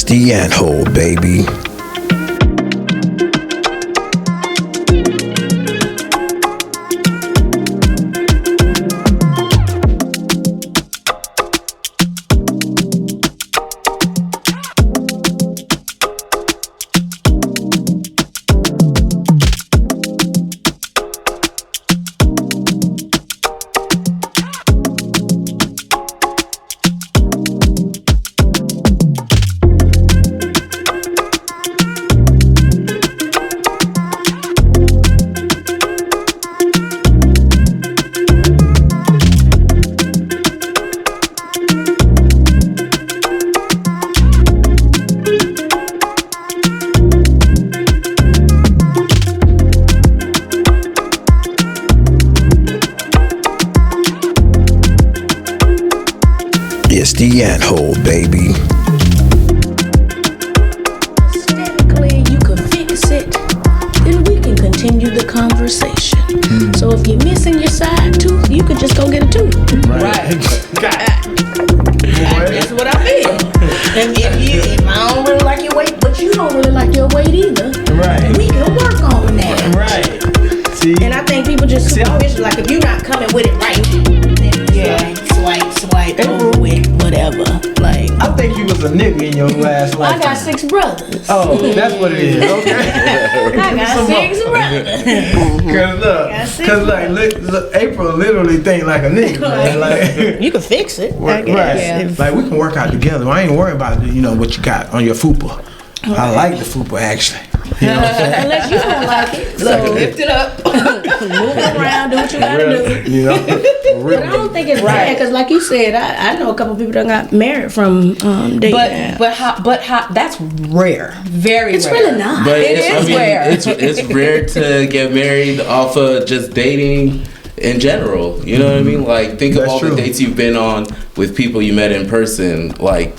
It's the ant hole, baby. It's the ant hole, baby. Aesthetically, you can fix it, then we can continue the conversation. So if you're missing your side tooth, you can just go get a tooth. Right. That's what I feel. And if I don't really like your weight, but you don't really like your weight either, Right. we can work on that. Right. See? And I think people just superficial, like if you're not coming with it right, then it's like swipe, over with, whatever. Like, I think you was a nigga in your last life. I got 6 brothers. Oh, that's what it is. Okay. I got 6 brothers. Cause look, April literally think like a nigga, man. Like, You can fix it. right. Yeah. Like we can work out together. I ain't worried about what you got on your fupa. I like the fupa actually. You know what I'm saying? Unless you don't like it. So Lift it up. move around, do what you gotta do. You know, But I don't think it's bad because, like you said, I know a couple people that got married from dating. But how? That's rare. Very It's rare. really not. But It is rare. It's rare to get married off of just dating in general. You know what I mean? Like, think of That's all true. the dates you've been on with people you met in person. Like,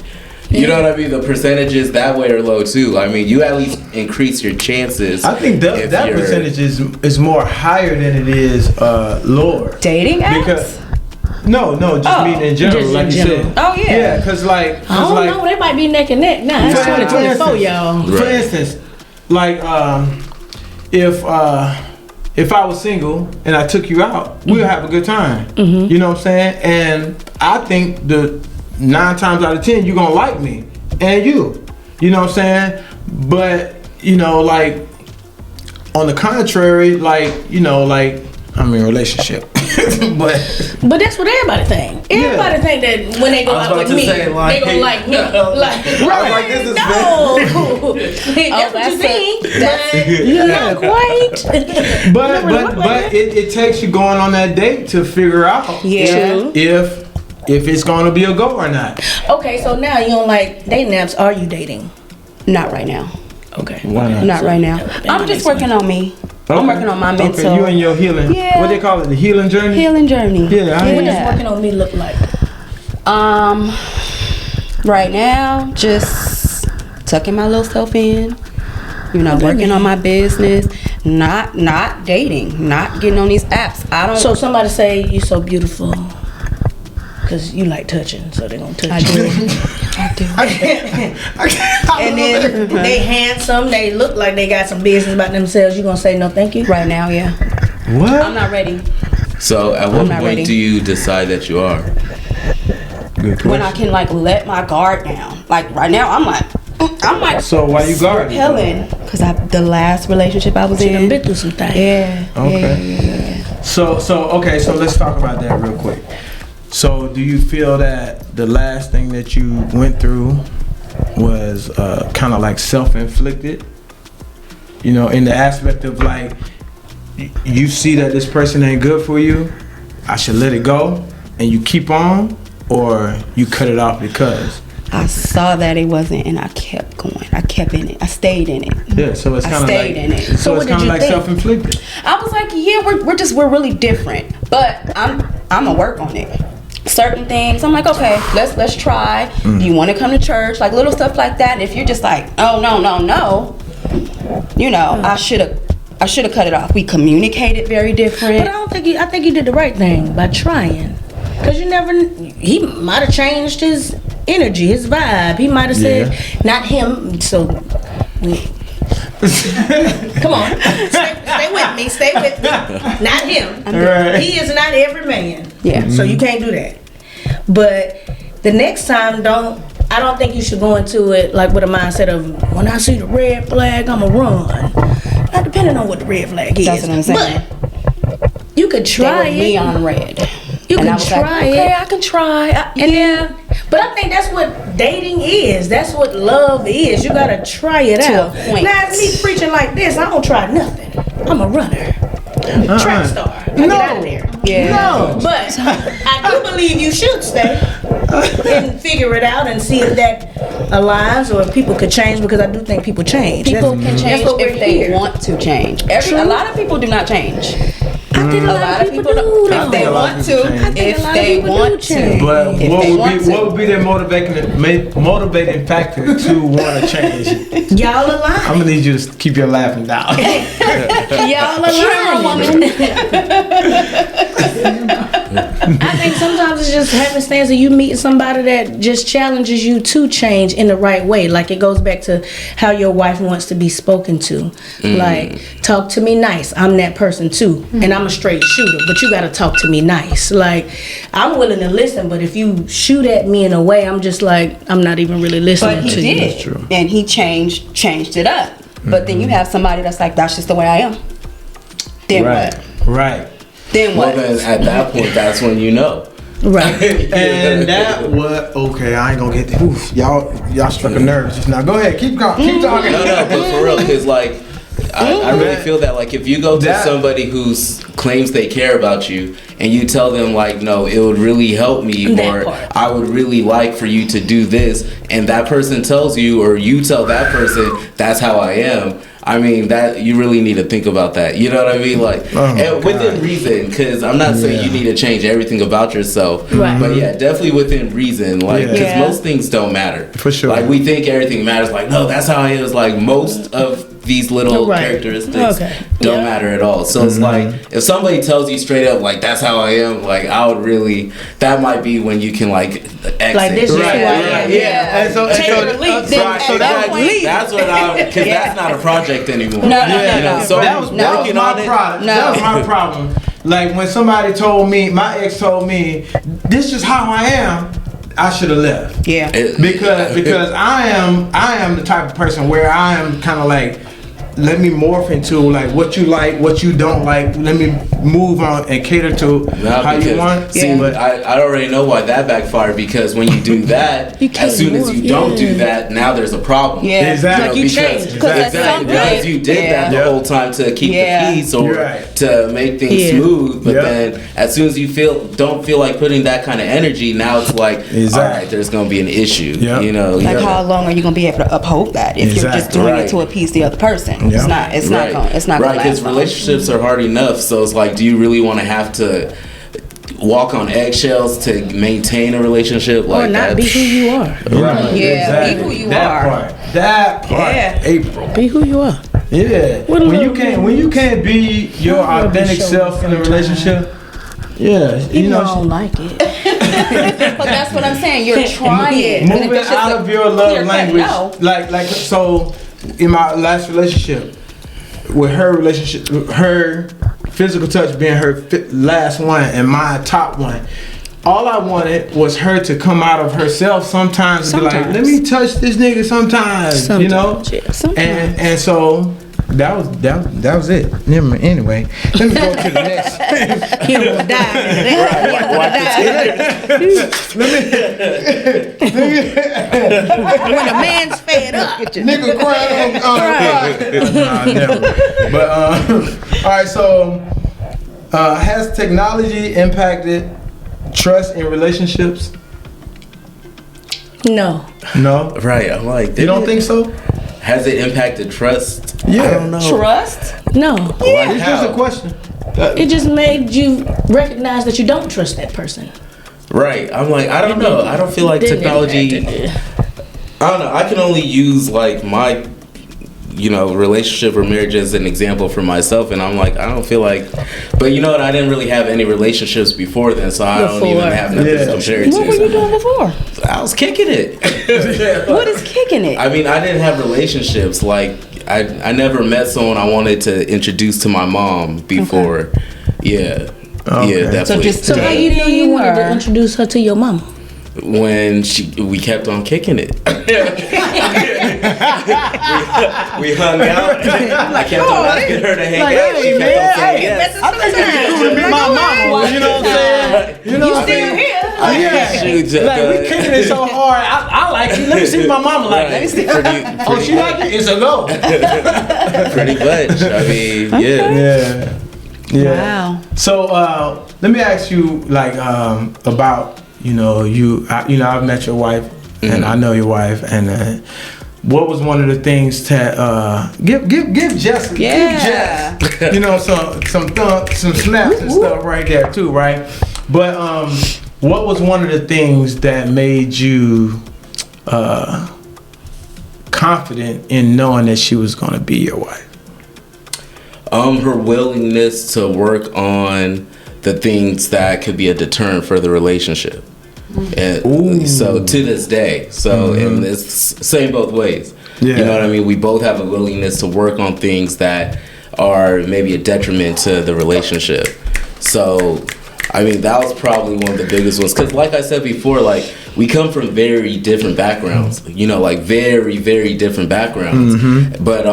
you know what I mean? The percentages that way are low too. I mean, you at least increase your chances. I think if that you're- percentage is more higher than it is lower. Dating apps? Because no, just mean in general, Just like in you general. said. Oh, yeah. Yeah, cause I don't know. They might be neck and neck now. It's For 2024, instance- y'all. For instance, like if I was single and I took you out, we'll have a good time. You know what I'm saying? And I think the 9 times out of 10 you're gonna like me and you know what I'm saying? But like on the contrary, like I'm in a relationship. but that's what everybody think. Everybody think that when they go I was out about with to me, say, like- they gonna like me. Like, right? like, this is no, that's what you think. But not quite. but it takes you going on that date to figure out if it's gonna be a go or not. Okay, so now you don't like dating apps. Are you dating? Not right now. Okay. Why not? Not right now. I'm just working on me. I'm working on my mental. Okay, you and your healing. Yeah. What they call it? The healing journey. Healing journey. Yeah, What does working on me look like? Right now, just tucking my little self in. Working on my business. Not dating. Not getting on these apps. I don't. So somebody say you're so beautiful because you like touching, so they're gonna touch I you. do. And then they handsome, they look like they got some business about themselves. You gonna say no, thank you? Right now, yeah. What? I'm not ready. So, at what not point ready. do you decide that you are? Good When I can let my guard down. Like right now, I'm like. So why you guarding? Helen, because the last relationship I was She done in. been through some things. Yeah. Okay. Yeah. So let's talk about that real quick. So do you feel that the last thing that you went through was kind of like self-inflicted? In the aspect of like you see that this person ain't good for you, I should let it go, and you keep on, or you cut it off because I saw that it wasn't, and I kept going. I kept in it. I stayed in it. yeah. So it's I kind of stayed like in it. so what it's did kind of you like think? self-inflicted. I was like, yeah, we're really different, but I'm gonna work on it. Certain things, I'm like, okay, let's try. Do you want to come to church? Like little stuff like that. And if you're just like, oh no, I should have cut it off. We communicated very different. But I think you did the right thing by trying. Cause he might have changed his energy, his vibe. He might have said, not him. So, come on, stay with me. Stay with me. Not him. Right. He is not every man. Yeah. So you can't do that. But the next time, I don't think you should go into it like with a mindset of, when I see the red flag, I'ma run. Not depending on what the red flag is. That's what I'm saying. But you could try it. Neon red. You And I can was try like, it. okay, I can try. But I think that's what dating is. That's what love is. You gotta try it To out. a point. Now, it's me preaching like this. I don't try nothing. I'm a runner. Track star. I get out of there. Yeah. No. But I do believe you should stay and figure it out and see if that aligns or if people could change, because I do think people change. People can change that's what we're if they here. want to change. A lot of people do not change. I think a lot of people do. If they want to. If they want to. But If what they would want be to. what would be their motivating factor to want to change? Y'all I'm align. gonna need you to keep your laughing down. Y'all align. I think sometimes it's just happenstance of you meeting somebody that just challenges you to change in the right way. Like, it goes back to how your wife wants to be spoken to. Like, talk to me nice. I'm that person too. And I'm a straight shooter, but you gotta talk to me nice. Like, I'm willing to listen, but if you shoot at me in a way, I'm just like, I'm not even really listening But he to you. did. true. And he changed it up. But then you have somebody that's like, that's just the way I am. Then Right. what? Right. Then Well, what? then at that point, that's when you know. Right. And that what? Okay, I ain't gonna get the. Oof, y'all struck a nerve just now. Go ahead, keep going, keep talking. No, but for real, because like, I really feel that like if you go to That- somebody who claims they care about you and you tell them like, no, it would really help me, That or part. I would really like for you to do this, and that person tells you, or you tell that person, that's how I am. I mean, that you really need to think about that. You know what I mean? Like, Oh my and within God. reason, because I'm not saying you need to change everything about yourself, Right. but yeah, definitely within reason. Like, because Yeah. most things don't matter. For sure. Like, we think everything matters. Like, no, that's how I am. It's like most of these little Right. characteristics Okay. don't Yeah. matter at all. So it's like, if somebody tells you straight up, like, that's how I am, like, I would really, that might be when you can, like, exit. Like, this is who I am. Yeah. And so, Take it or leave. so, Then so at that that was point- That's what I, because that's not a project anymore. No, You know, so that was working my on it. problem. No. That was my problem. Like, when somebody told me, my ex told me, this is how I am, I should have left. Yeah. Because I am the type of person where I am kind of like, let me morph into like what you like, what you don't like. Let me move on and cater to Not how you because- want. See, But I already know why that backfired, because when you do that, You can't as soon as you move, don't do yeah. that, now there's a problem. Yeah. Exactly. Like, you because, changed. Because at some exactly, point- because you did that the Yeah. whole time to keep Yeah. the peace or You're right. to make things Yeah. smooth, but Yeah. then as soon as you don't feel like putting that kind of energy, now it's like, Exactly. all right, there's gonna be an issue. Yeah. You know, Like, yeah. how long are you gonna be able to uphold that if you're just Exactly. doing Right. it to appease the other person? Yeah. It's not. It's not going. It's not right, going to because last long. relationships are hard enough. So it's like, do you really want to have to walk on eggshells to maintain a relationship? Or Like not that? be who you are. right, Yeah, be who you that are. Part, that part, Yeah. April. Be who you are. Yeah. What a When little- you can't be your I'll be authentic showing self in a sometime. relationship. Yeah, you Even though I know, don't like it. But that's what I'm saying. You're trying. But if moving it's just out a of your love clear-cut language, no. like so. In my last relationship, with her relationship, her physical touch being her last one and my top one. All I wanted was her to come out of herself sometimes and be like, Sometimes. let me touch this nigga sometimes, you know? Sometimes, yeah, sometimes. And so that was it. Anyway, let me go to the next. He don't wanna die. He don't wanna die. When a man's fed up. Nigga crying on Nah, never. But all right, so has technology impacted trust in relationships? No. No. Right. I'm like, You don't think so? Has it impacted trust? Yeah. I don't know. Trust. No. Like It's just how? a question. It just made you recognize that you don't trust that person. Right. I'm like, I don't know. I don't feel like Didn't technology. impact it. I don't know. I can only use like my relationship or marriage as an example for myself, and I'm like, I don't feel like, but you know what? I didn't really have any relationships before then, so I don't even have nothing to compare it to. What were you doing before? I was kicking it. What is kicking it? I mean, I didn't have relationships. Like, I never met someone I wanted to introduce to my mom before. Okay. Yeah. Okay. Yeah, definitely. So how you knew you wanted to introduce her to your mama? When we kept on kicking it. we hung out. I kept on asking her to hang out. She kept on saying yes. I think it's cool to be my mama. You know what I'm saying? You know what I mean? Like, we kicking it so hard. I like you. Let me see my mama like it. Oh, she like it? It's a go. Pretty much. I mean, Yeah. Wow. So let me ask you, like, about I've met your wife, and I know your wife, and what was one of the things that give Jessica, some snaps and stuff right there too, right? But what was one of the things that made you confident in knowing that she was going to be your wife? Her willingness to work on the things that could be a deterrent for the relationship. And so to this day, and it's same both ways. Yeah. You know what I mean? We both have a willingness to work on things that are maybe a detriment to the relationship. So, I mean, that was probably one of the biggest ones. Because like I said before, like, we come from very different backgrounds, like very, very different backgrounds. Mm-hmm. But,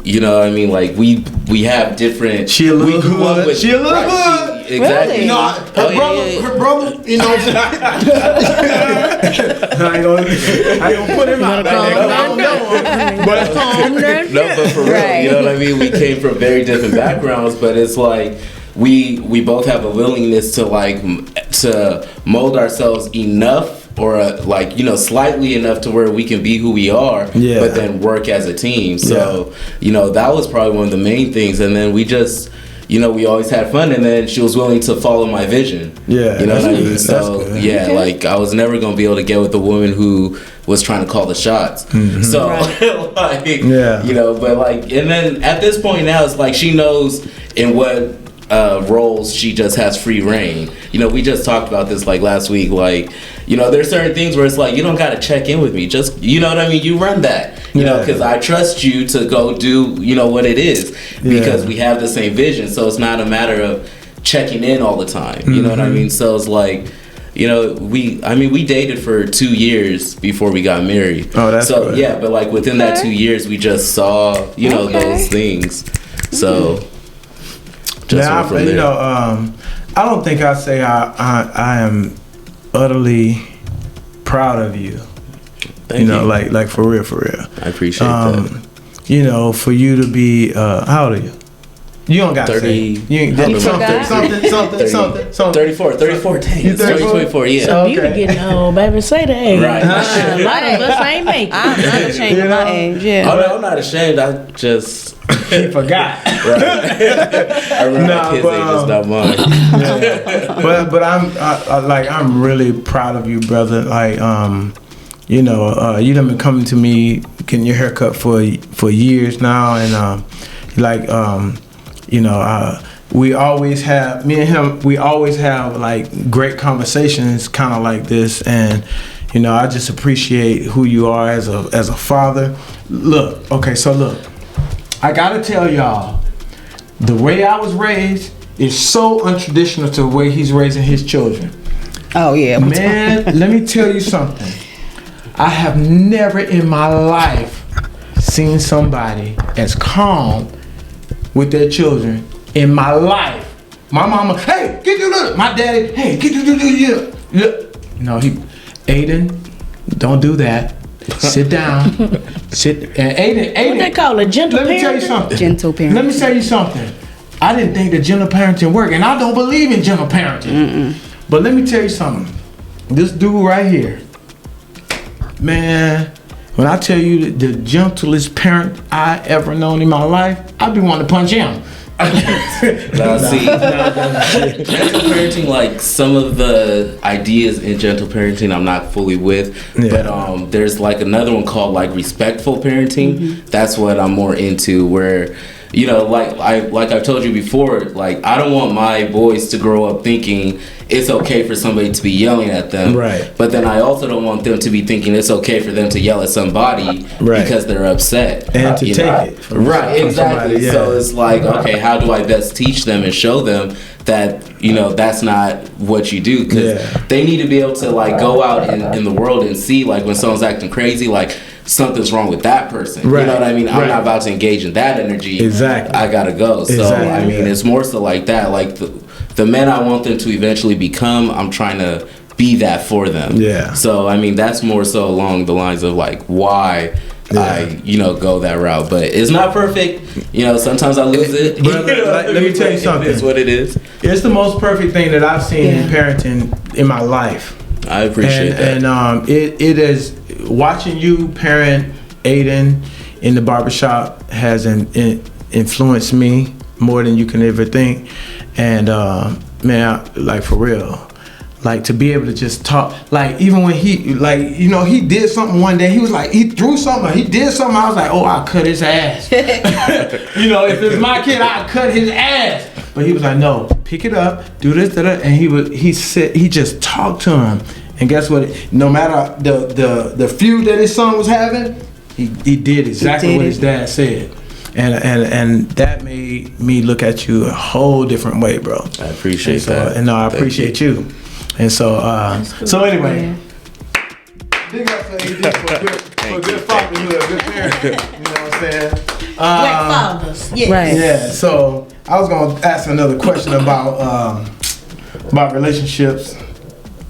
you know what I mean? Like, we have different... She a little hood. She a little hood. Exactly. Really? You know, her brother, you know what I'm saying? I ain't gonna put him out there. But for real, you know what I mean? We came from very different backgrounds, but it's like we both have a willingness to mold ourselves enough, or slightly enough to where we can be who we are, but then work as a team. So that was probably one of the main things, and then we just. We always had fun, and then she was willing to follow my vision. Yeah, you know what I mean. So like I was never gonna be able to get with a woman who was trying to call the shots. Mm-hmm. So but like, and then at this point now, it's like she knows in what roles she just has free reign. We just talked about this like last week. Like, there's certain things where it's like you don't got to check in with me. Just you know what I mean. You run that. Because I trust you to go do, what it is, because we have the same vision. So it's not a matter of checking in all the time. You know what I mean? So it's like, we dated for 2 years before we got married. Oh, that's so good. But like within that 2 years, we just saw, those things. So just went from there. I don't think I say I am utterly proud of you. Thank you. Like for real. I appreciate that. For you to be, how old are you? You don't got 30. You something. 34. Dang, it's 2024. Yeah. So you be getting old, baby. Say the age. Right. A lot of us ain't making. I'm not ashamed of my age. Yeah. Oh no, I'm not ashamed. I just. He forgot. Right. I remember my kids' age is not mine. But I'm really proud of you, brother. Like you done been coming to me getting your haircut for years now, and we always have, me and him, we always have like great conversations kind of like this, and I just appreciate who you are as a father. Look, I gotta tell y'all, the way I was raised is so untraditional to the way he's raising his children. Oh yeah, man, let me tell you something. I have never in my life seen somebody as calm with their children in my life. My mama, hey, get your little. My daddy, hey, get your little. No, Aiden, don't do that. Sit down. Sit. And Aiden. What they call it, gentle parenting? Let me tell you something. Gentle parenting. Let me tell you something. I didn't think that gentle parenting worked, and I don't believe in gentle parenting. But let me tell you something. This dude right here, man, when I tell you the gentlest parent I ever known in my life, I'd be wanting to punch him. Now, see, gentle parenting, like some of the ideas in gentle parenting, I'm not fully with. Yeah. But there's like another one called like respectful parenting. That's what I'm more into. Where, you know, like I've told you before, like I don't want my boys to grow up thinking it's okay for somebody to be yelling at them. Right. But then I also don't want them to be thinking it's okay for them to yell at somebody because they're upset. And to you take know? it. From Exactly. somebody, yeah. So it's like, okay, how do I best teach them and show them that, you know, that's not what you do? Because they need to be able to like go out in the world and see like when someone's acting crazy, like something's wrong with that person. Right. You know what I mean? I'm Right. not about to engage in that energy. Exactly. I gotta go. So Exactly. I mean, it's more so like that. Like the men I want them to eventually become, I'm trying to be that for them. Yeah. So I mean, that's more so along the lines of like why I, you know, go that route. But it's not perfect. You know, sometimes I lose it. Brother, You know, like, let me tell you something. It is what it is. It's the most perfect thing that I've seen in parenting in my life. I appreciate that. And it is watching you parent Aiden in the barbershop has influenced me more than you can ever think. And man, like for real, like to be able to just talk, like even when he, like, you know, he did something one day, he was like, he threw something, he did something, I was like, oh, I'll cut his ass. You know, if it's my kid, I'll cut his ass. But he was like, no, pick it up, do this, and he just talked to him. And guess what? No matter the feud that his son was having, he did exactly what his dad said. And that made me look at you a whole different way, bro. I appreciate that. And no, I appreciate you. And so anyway, big up to AD for good fatherhood, good parent. You know what I'm saying? Black fathers. Yes. Right. Yeah. So I was gonna ask another question about relationships.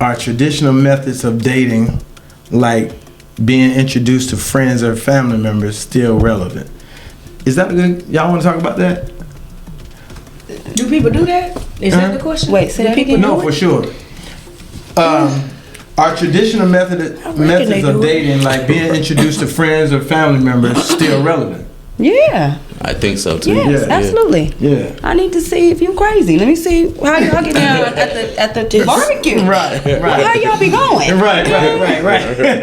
Are traditional methods of dating, like being introduced to friends or family members, still relevant? Is that good? Y'all want to talk about that? Do people do that? Is that the question? Wait, say that again? No, for sure. Are traditional methods they of do it. dating, like being introduced to friends or family members, still relevant? Yeah. I think so too. Yes, Yeah. absolutely. Yeah. I need to see if you crazy. Let me see how y'all get down at the barbecue. Right. How y'all be going? Right.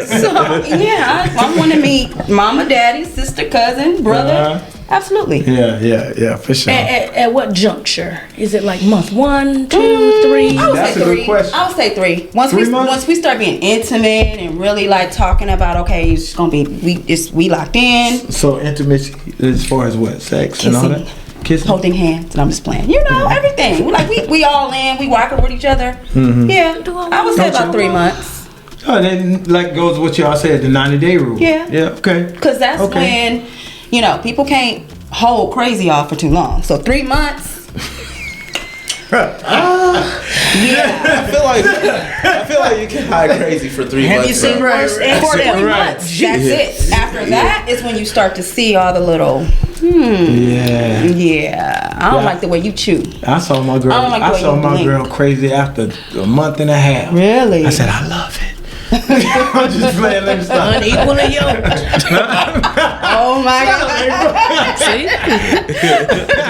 So yeah, I want to meet mama, daddy, sister, cousin, brother. Absolutely. Yeah, for sure. At what juncture? Is it like month 1, 2, 3? I would That's say a good three. question. I would say 3. Once 3 months? once we start being intimate and really like talking about, okay, it's gonna be we locked in, So intimacy as far as what, sex and all Kissing. that? Kissing. holding hands, and I'm just playing. You know, everything. We like we all in, we rocking with each other. Mm-hmm. Yeah, I would say about 3 months. Oh, then like goes what y'all said, the 90-day rule. Yeah. Yeah. Okay. Because that's when, you know, people can't hold crazy off for too long. So 3 months. Yeah. I feel like you can hide crazy for 3 months. Have you seen bro. worse For accident? 3 months. That's it. After that is when you start to see all the little, Yeah. I don't like the way you chew. I saw my girl. I don't like the I way saw you my blink. girl crazy after a month and a half. Really? I said I love it. I'm just playing. Let me stop. Unequally yoked. Oh my God. See?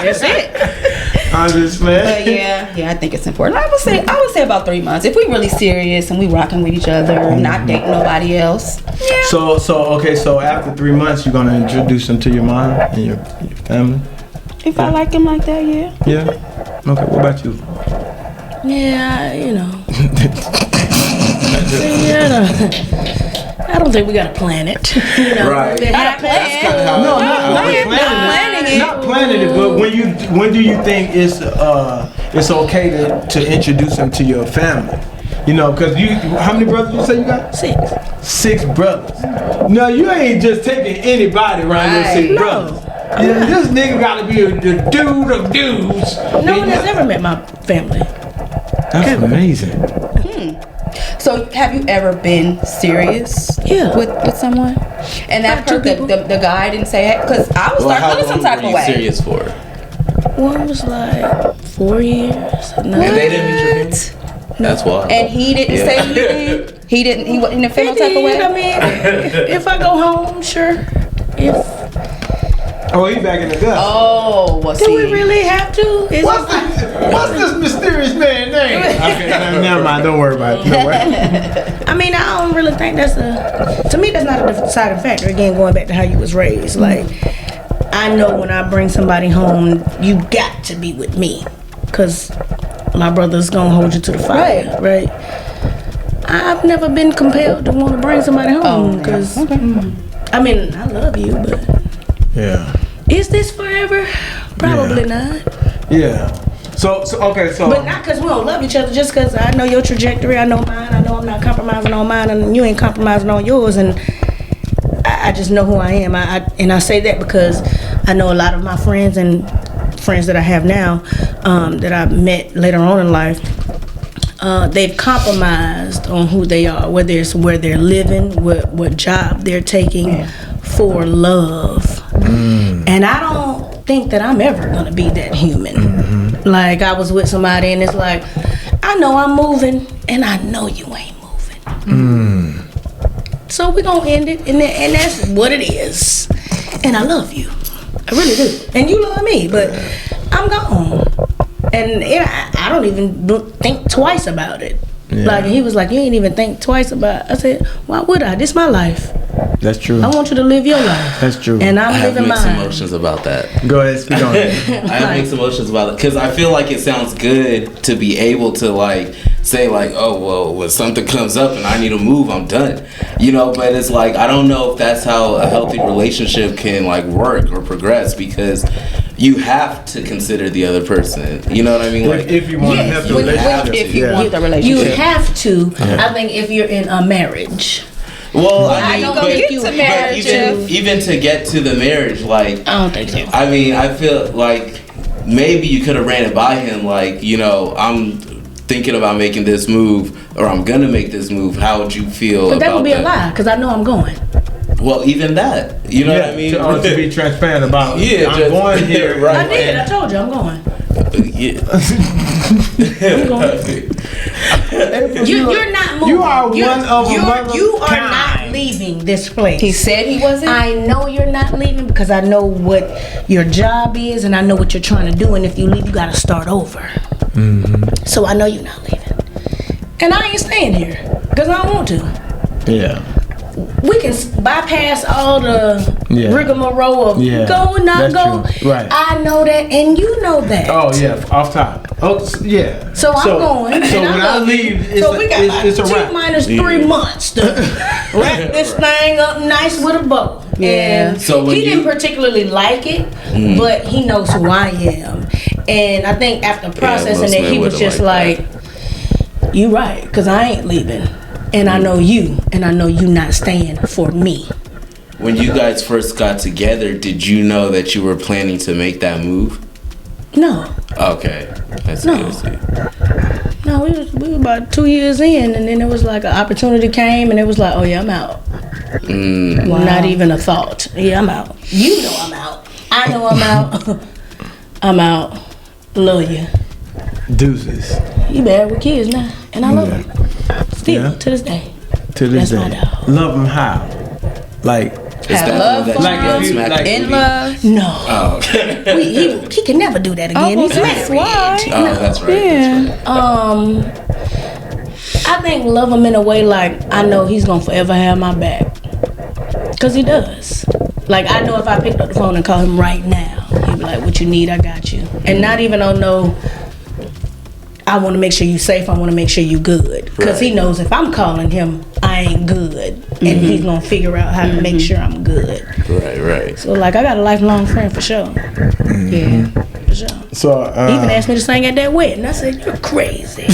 That's it. I'm just playing. But yeah, I think it's important. I would say about 3 months. If we really serious and we rocking with each other, not dating nobody else. Yeah. So after 3 months, you're gonna introduce them to your mom and your family. If I like him like that, yeah. Yeah. Okay. What about you? Yeah, you know. I don't think we gotta plan it. You know, Right. It happens. Not planning it, but when do you think it's okay to introduce them to your family? You know, because how many brothers you say you got? 6. 6 brothers. No, you ain't just taking anybody around your 6 brothers. Yeah, this nigga gotta be the dude of dudes. No one has ever met my family. That's amazing. So have you ever been serious? Yeah. With someone? And that Two the guy didn't say it? Because I would start How feeling some long type were of you way. serious for? One was like 4 years. And they didn't meet your parents? That's wild. And he didn't say anything? He wasn't feel no type of way? I mean, if I go home, sure. If Oh, he back in the gut. Oh, what's Do we really have to? What's this mysterious man's name? Okay, never mind. Don't worry about it. No way. I mean, I don't really think that's to me, that's not a deciding factor. Again, going back to how you was raised. Like, I know when I bring somebody home, you got to be with me. Because my brother's going to hold you to the fire, right? I've never been compelled to want to bring somebody home. Because, I mean, I love you, but... Yeah. Is this forever? Probably not. Yeah. So. But not because we don't love each other, just because I know your trajectory, I know mine, I know I'm not compromising on mine, and you ain't compromising on yours, and I just know who I am. And I say that because I know a lot of my friends and friends that I have now that I met later on in life, they've compromised on who they are, whether it's where they're living, what job they're taking for love. And I don't think that I'm ever gonna be that human. Like, I was with somebody and it's like, I know I'm moving and I know you ain't moving. So we're gonna end it, and that's what it is. And I love you, I really do, and you love me, but I'm gone, and I don't even think twice about it. Like, he was like, you ain't even think twice about it. I said, why would I? This is my life. That's true. I want you to live your life. That's true. And I'm I have living mixed mine. emotions about that. Go ahead, speak on it. I have mixed emotions about it because I feel like it sounds good to be able to like say like, oh well, when something comes up and I need to move, I'm done. You know, but it's like I don't know if that's how a healthy relationship can like work or progress, because you have to consider the other person. You know what I mean? Like, if you want to have the relationship. If you want the You relationship. have to. I think if you're in a marriage. well, I I don't mean, think but, you to have marriage to. even to get to the marriage, like, I don't think so. I mean, I feel like maybe you could have ran it by him, like, you know, I'm thinking about making this move, or I'm gonna make this move. How would you feel But about that would be that? a lie, because I know I'm going. Well, even that, you know what I mean? To be transparent about it. Yeah, I'm just- going here. right. I did. I told you I'm going. Yeah. You're not moving. You are one of a mother You are kind. not leaving this place. He said he wasn't. I know you're not leaving because I know what your job is and I know what you're trying to do. And if you leave, you got to start over. So I know you're not leaving. And I ain't staying here because I don't want to. Yeah. We can bypass all the rigmarole of go or not That's go. true. Right. I know that, and you know that. Oh yeah, off top. Oh yeah. So I'm going. So and when I love you. leave, it's so we got like it's a 2 wrap. minus 3 months to wrap this thing up nice with a bow. Yeah. And So when he you- didn't particularly like it, but he knows who I am. And I think after processing most it, men he was wouldn't just like like, "You right, because I ain't leaving, and I know you, and I know you not staying for me." When you guys first got together, did you know that you were planning to make that move? No, Okay. I see, I see. no, we were about 2 years in, and then it was like an opportunity came, and it was like, "Oh yeah, I'm out." Not even a thought. Yeah, I'm out. You know I'm out. I know I'm out. I'm out. Love you. Deuces. You married with kids now, and I love him. Still Yeah. to this day. To this That's my day. dog. Love them how? Like Is that love the for one that him. you guys smacked Like, the In booty? love. No, Oh, okay. he can never do that again. He's that's married. why. Oh, that's right. Yeah. That's right. I think love him in a way like I know he's gonna forever have my back, cause he does. Like I know if I picked up the phone and called him right now, he'd be like, "What you need, I got you." And not even on no, I want to make sure you safe. I want to make sure you good, cause he Right. knows if I'm calling him, I ain't good, and he's gonna figure out how to make sure I'm good. Right. So like I got a lifelong friend for sure. Yeah, for sure. so. He even asked me to sing at that wedding. I said, "You're crazy."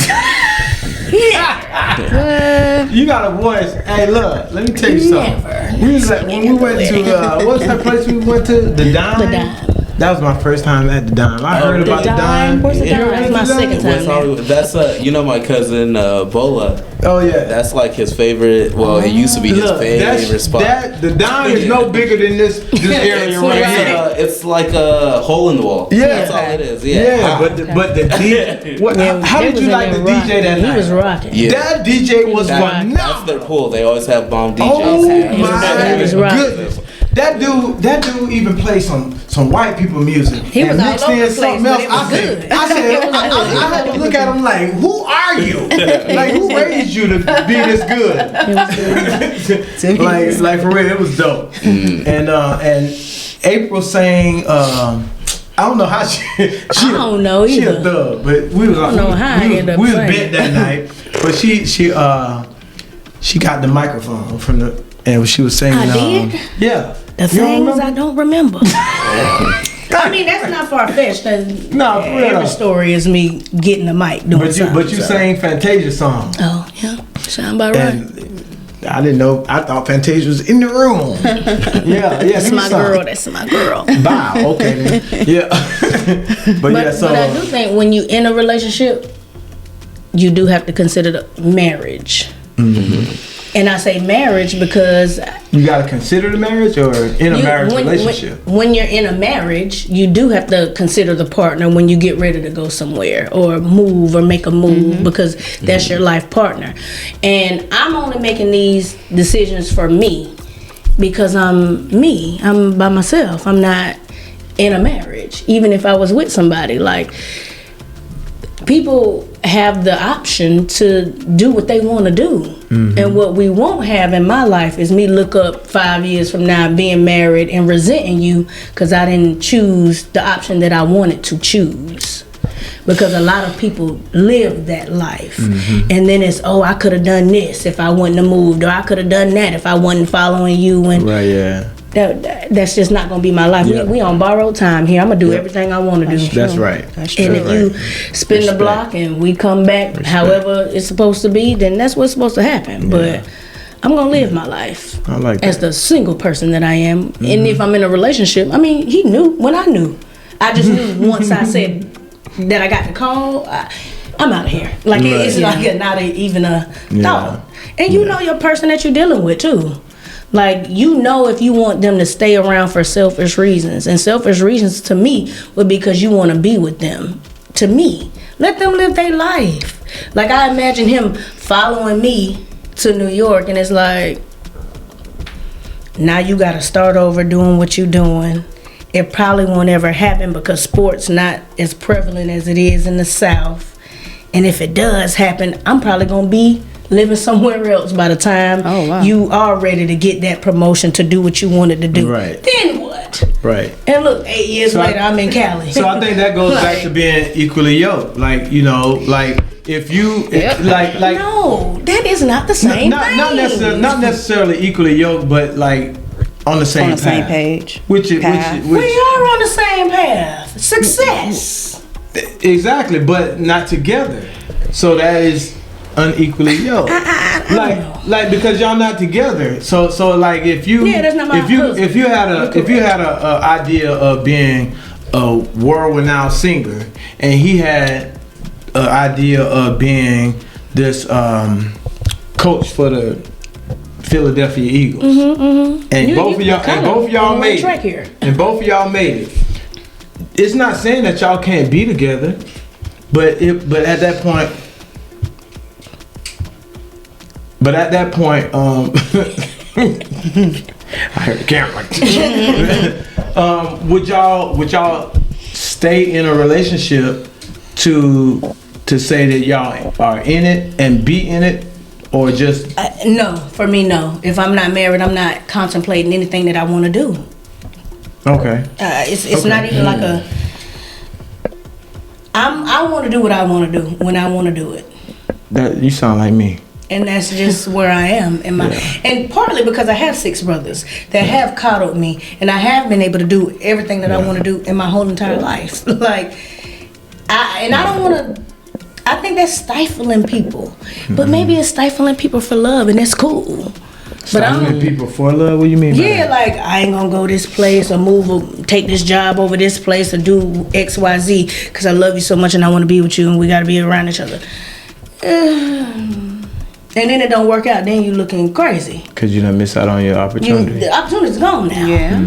You got a voice. Hey, look. Let me tell you something. Never. We was like when we went to what's that place we went to? The Dime. The Dime. That was my first time at the Dime. I heard about the Dime. Where's the Yeah. Dime? That's my second time. West there. Hollywood. That's you know my cousin Bola. Oh yeah. That's like his favorite. Well, it used to be his Look, favorite spot. the Dime is no bigger than this area It's right like, here. it's like a hole in the wall. Yeah. That's all it is. Yeah, Yeah. but the DJ. What? Yeah, How they did was you in like the there DJ that rocking. night? He was rocking. Yeah. That DJ was That's phenomenal. That's their pool. They always have bomb DJs. Oh Yeah. my He was rocking. goodness. That dude even played some white people music. He was all over the place, but it was good. I had to look at him like, who are you? Like, who raised you to be this good? It was good. like for real, it was dope. And April sang. I don't know how she. I don't know She either. a thug, but we was. I don't know how I ended up We was saying. bent that night, but she got the microphone from the, and she was singing. I did? Yeah. The You don't things remember? I don't remember. I mean, that's not far fetched. No, for real. Every story is me getting the mic doing something. But you sang Fantasia song. Oh yeah, sound about right. And I didn't know. I thought Fantasia was in the room. Yeah. That's my girl. That's my girl. Wow. Okay. Then. Yeah. but yeah. So. But I do think when you in a relationship, you do have to consider the marriage. Mm-hmm. And I say marriage because you gotta consider the marriage, or in a marriage relationship. When you're in a marriage, you do have to consider the partner when you get ready to go somewhere or move or make a move, because that's your life partner. And I'm only making these decisions for me because I'm me. I'm by myself. I'm not in a marriage. Even if I was with somebody, like, people have the option to do what they want to do. And what we won't have in my life is me look up 5 years from now being married and resenting you because I didn't choose the option that I wanted to choose. Because a lot of people live that life. And then it's, I could have done this if I wouldn't have moved, or I could have done that if I wasn't following you. And Right, yeah. that's just not going to be my life. Yep. We on borrowed time here. I'm going to do everything I want to do. That's right. And if you spin the block and we come back however it's supposed to be, then that's what's supposed to happen. But I'm going to live my life I like as that. the single person that I am. And if I'm in a relationship, I mean, he knew when I knew. I just knew once I said that I got the call, I'm out of here. Like, it's like not even a thought. And you know your person that you're dealing with, too. Like, you know, if you want them to stay around for selfish reasons. And selfish reasons to me would be because you want to be with them. To me, let them live their life. Like, I imagine him following me to New York, and it's like, now you got to start over doing what you're doing. It probably won't ever happen because sports not as prevalent as it is in the South. And if it does happen, I'm probably going to be living somewhere else by the time you are ready to get that promotion to do what you wanted to do. Right. Then what? Right. And look, 8 years later, I'm in Cali. So I think that goes back to being equally yoked. Like, you know, like if you like no, that is not the same thing. not necessarily equally yoked, but like on the same page. Which we are on the same path. Success. Exactly, but not together. So that is unequally yoked. Like because y'all not together. So like if you that's not my husband. if you had a idea of being a world-renowned singer, and he had an idea of being this coach for the Philadelphia Eagles, and both of y'all made it. And both of y'all made it. It's not saying that y'all can't be together, but at that point. But at that point, I heard the camera. Would y'all stay in a relationship to say that y'all are in it and be in it, or just no? For me, no. If I'm not married, I'm not contemplating anything that I want to do. Okay. It's not even like a. I want to do what I want to do when I want to do it. That you sound like me. And that's just where I am in my, and partly because I have 6 brothers that have coddled me, and I have been able to do everything that I want to do in my whole entire life. Like, I don't want to. I think that's stifling people, but maybe it's stifling people for love, and that's cool. But stifling people for love. What do you mean? Yeah, like I ain't gonna go this place or move or take this job over this place or do X, Y, Z because I love you so much and I want to be with you and we got to be around each other. And then it don't work out, then you looking crazy. Because you done miss out on your opportunity. The opportunity's gone now. Yeah.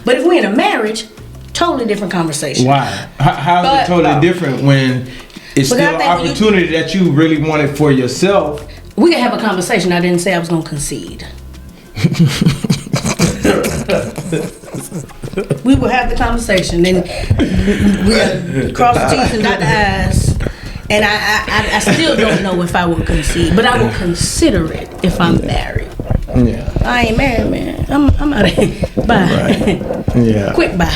But if we're in a marriage, totally different conversation. Why? How is it totally different when it's still an opportunity that you really wanted for yourself? We can have a conversation. I didn't say I was going to concede. we will have the conversation, and we'll cross the T's and dot the I's. And I still don't know if I would concede, but I will consider it if I'm married. Yeah. I ain't married, man. I'm out of here. Bye. Right. Yeah. Quick bye.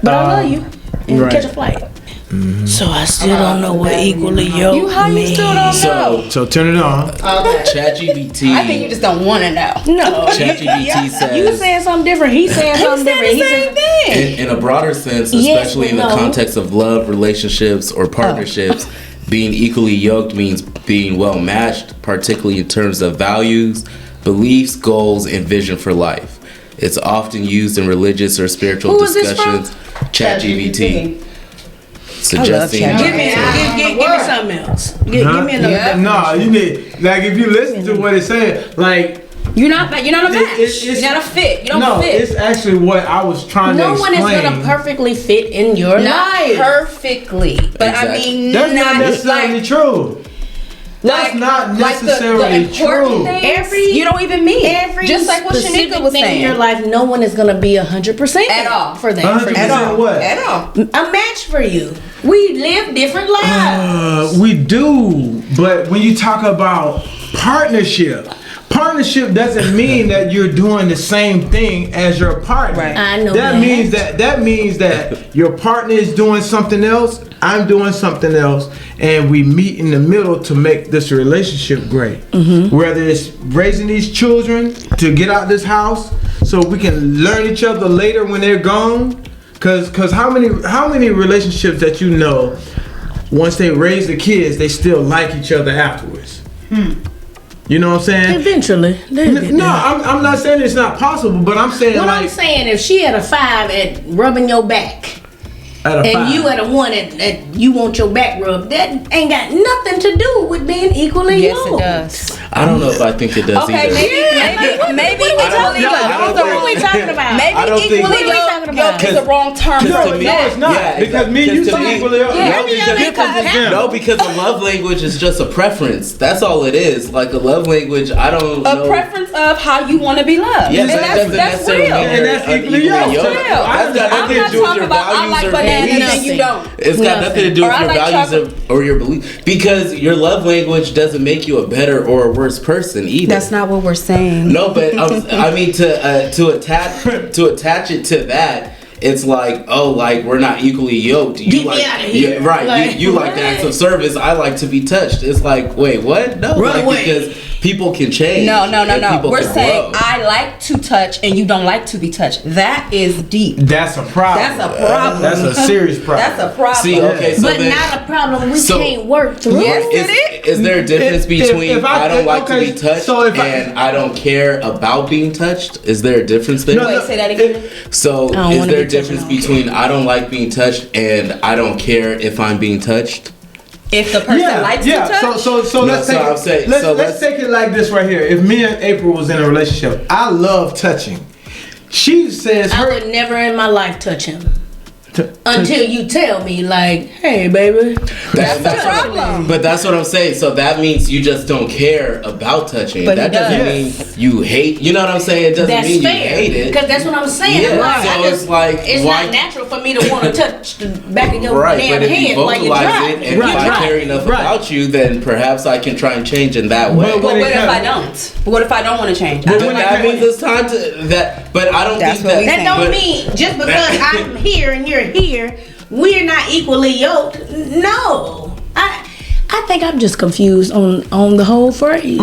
But I love you. And right. catch a flight. So I still don't know what equally yoked How you means. still don't know? So turn it on. ChatGPT. I think you just don't want to know. No. ChatGPT says. You saying something different. He's saying something different. the same thing. In a broader sense, Yes, especially in but the no. context of love, relationships, or partnerships, being equally yoked means being well matched, particularly in terms of values, beliefs, goals, and vision for life. It's often used in religious or spiritual Who is this discussions. ChatGPT. Suggesting. ChatGPT. Give me something else. Give me another. Yeah. No, you need, like, if you listen to what it said, like, You're not a match. it's- You're not a fit. You don't no, fit. it's actually what I was trying to No explain. one is gonna perfectly fit in your Not life. perfectly, but Exactly. I mean, That's not not necessarily like, true. That's not necessarily the important true. things you don't even mean. Every Just like what specific Shanika was thing saying. in your life, no one is gonna be 100% At all. for that. 100% At all. what? At all. A match for you. We live different lives. We do, but when you talk about partnership doesn't mean that you're doing the same thing as your partner. Right. I know That that. means that your partner is doing something else, I'm doing something else, and we meet in the middle to make this relationship great. Whether it's raising these children to get out this house so we can learn each other later when they're gone. Cause how many relationships that you know, once they raise the kids, they still like each other afterwards. You know what I'm saying? Eventually. they'll get No, there. I'm not saying it's not possible, but I'm saying What I'm like saying, if she had a 5 at rubbing your back, at a and 5. you at a 1 at you want your back rubbed, that ain't got nothing to do with being equally Yes, yoked. it does. I don't know if I think it does Okay, either. maybe What are we Yeah, talking I don't about? What are we think- talking about? maybe I don't think- equally What are we talking about? yoked is the wrong term No, for no, that. it's not. Yeah, because me and you because to see me- equally up. Yeah, No, every because other difference is couple- them. No, because a love language is just a preference. That's all it is. Like a love language, I don't know. A preference of how you want to be loved. Yeah, and but that doesn't that's necessarily real. mean And that's you're equally unequally yoked. yoked. Real. That's got I'm nothing to not do with talking your about I values like or bananas beliefs. and you don't. It's got nothing to do Or with I your like values chocolate. or your beliefs. Because your love language doesn't make you a better or a worse person either. That's not what we're saying. No, but I mean to attach it to that. It's like, oh, like we're not equally yoked. You Get me like, outta here. yeah, right? Like, you like the acts of service. I like to be touched. It's like, wait, what? No, Run like, away. because people can change. No. and people We're can saying grow. I like to touch and you don't like to be touched. That is deep. That's a problem. That's a problem. That's a serious problem. That's a problem. See, okay, so But then, not a problem we So- can't work through. Yes, is there a difference between if I don't like to okay, be touched so if and I don't care about being touched? Is there a difference there? No, Wait, say that again. So I don't is wanna there a be touched, difference I don't between I don't like being touched and I don't care if I'm being touched? If the person likes to touch, So let's so take I'm saying- let's, so let's let's- take it like this right here. If me and April was in a relationship, I love touching. She says I her would never in my life touch him. Until you tell me, like, hey, baby. That's the problem. But that's what I'm saying. So that means you just don't care about touching. But that he doesn't does. mean you hate. You know what I'm saying? It doesn't That's mean you fair. hate it. Because that's what I'm saying. Yeah, I'm like, so I just, it's like, it's why- not natural for me to want to touch the back of your Right, damn but if you head while you vocalize drive. it and if I care enough Right. about you, then perhaps I can try and change in that way. But but when what it if comes- I don't? What if I don't want to change? But I that like means it's time to that. But I don't That's think what that. we That saying. don't but- mean just because I'm here and you're here, we're not equally yoked. No. I think I'm just confused on the whole phrase.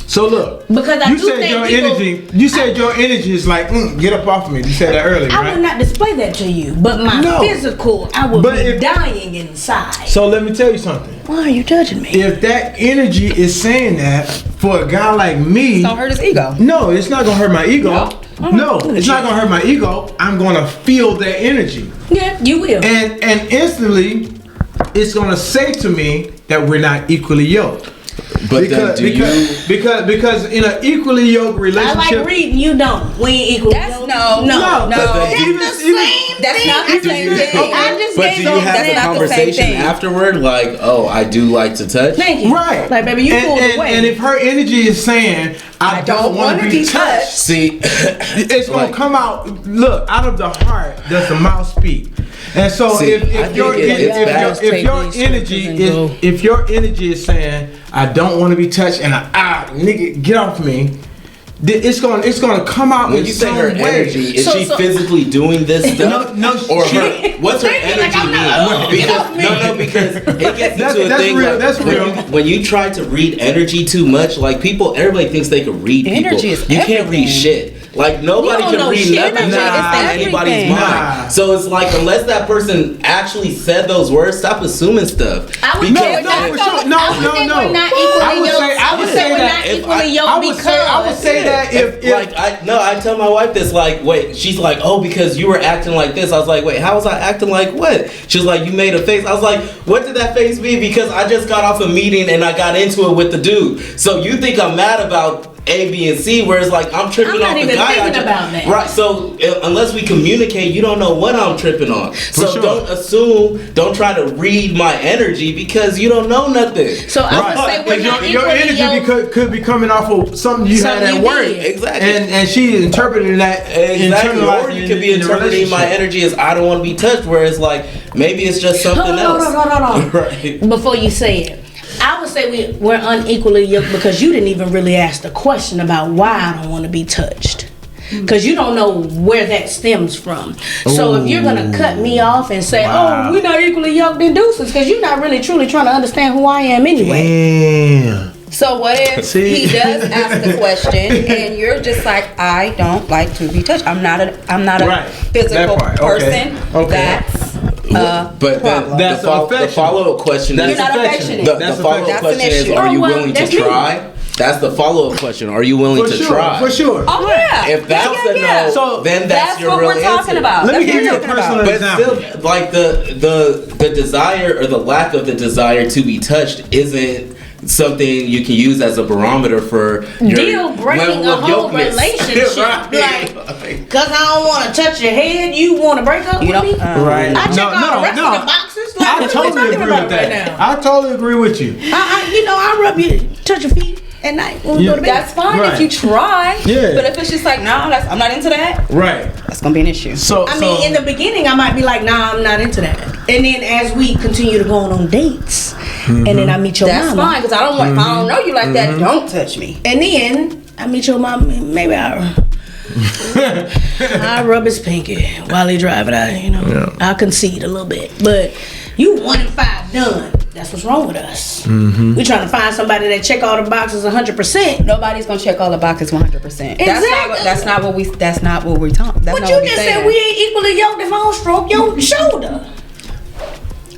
So look, Because I you do said think your people- energy. You said your energy is like, get up off me. You said that earlier, I right? would not display that to you, but my No. physical, I would But be if- dying inside. So let me tell you something. Why are you judging me? If that energy is saying that for a guy like me, Don't hurt his ego. no, it's not gonna hurt my ego. No, gonna it's not gonna hurt my ego. I'm gonna feel that energy, Yeah, you will. and instantly, it's gonna say to me that we're not equally yoked. But then because in an equally yoked I relationship, like reading. You don't. We ain't equally That's yoked. no. No. That's the same That's thing. not the same thing. I just But gave do you those have the That's not the same conversation thing. afterward? Like, oh, I do like to touch. Thank you. right? Like, baby, you pulled away. And if her energy is saying, "I don't want to be touched," See, it's gonna come out. Look, out of the heart does the mouth speak. And so See, I if think your energy is saying, "I don't want to be touched," and nigga, get off me. It's gonna come out when in you say some her way. energy, is she physically doing this stuff? No, or she- her? What's her energy mean? Because it gets into a that's thing. real, Like, that's real. When you try to read energy too much, like everybody thinks they can read people. Energy is You can't read everything. shit. Like nobody You don't can know read shit. nothing Nah. that's in anybody's Everything. mind. So it's like unless that person actually said those words, stop assuming stuff. I would No, say we're no, not for sure. No, I would no, think no. we're not I equally would yoked. say- I would say we're that not if equally I yoked because I would say that if like I tell my wife this, like, wait, she's like, oh, because you were acting like this. I was like, wait, how was I acting like what? She was like, you made a face. I was like, what did that face mean? Because I just got off a meeting and I got into it with the dude. So you think I'm mad about A, B, and C, whereas like I'm tripping I'm not off the even guy. thinking about that. Right. So unless we communicate, you don't know what I'm tripping on. So sure. don't assume. Don't try to read my energy because you don't know nothing. So I would say we're not your equally energy yoked. could be coming off of something you had Something at you work. did. Exactly. And she interpreted that Exactly. internalized Or you it could be in the interpreting my relationship. energy as I don't want to be touched, whereas like maybe it's just something else. Hold on. Right. Before you say it, I would say we're unequally yoked because you didn't even really ask the question about why I don't want to be touched. Because you don't know where that stems from. So if you're going to cut me off and say, Wow. oh, we're not equally yoked in deuces, because you're not really truly trying to understand who I am anyway. Damn. So what if See? he does ask the question and you're just like, I don't like to be touched. I'm not a Right. physical That part. person. Okay. That's a But then problem. That's the affection. follow-up question That's is You're not affection. affectionate. That's the follow-up affection. That's an question is, issue. are you Oh, well, willing to that's me. try? That's the follow-up question. Are you willing For to sure. try? For sure. Oh yeah. If that's yeah, a yeah. no, So then that's your what real we're talking answer. about. Let me That's give you a what we're talking personal about. But example. still, like the desire or the lack of the desire to be touched isn't something you can use as a barometer for your Deal breaking level a of whole yokeness. relationship. Right. Like, because I don't want to touch your head, you want to break up You with don't- me? Right. I check all the rest of the boxes. Like, I what totally we talking agree about with that. right now? I totally agree with you. I rub you, touch your feet at night when we go to bed. That's fine Right. if you try. Yeah. But if it's just like, no, I'm not into that. Right. That's gonna be an issue. So I mean, in the beginning, I might be like, nah, I'm not into that. And then as we continue to go on dates, and then I meet your That's mama. fine because I don't want. If I don't know you like that, don't touch me. And then I meet your mom, and maybe I rub his pinky while he driving. I'll concede a little bit. But you 1 in 5 done. That's what's wrong with us. We trying to find somebody that check all the boxes 100%. Nobody's gonna check all the boxes 100%. Exactly. That's not what we're talking. That's But not you what we just saying. said we ain't equally yoked if I don't stroke your shoulder.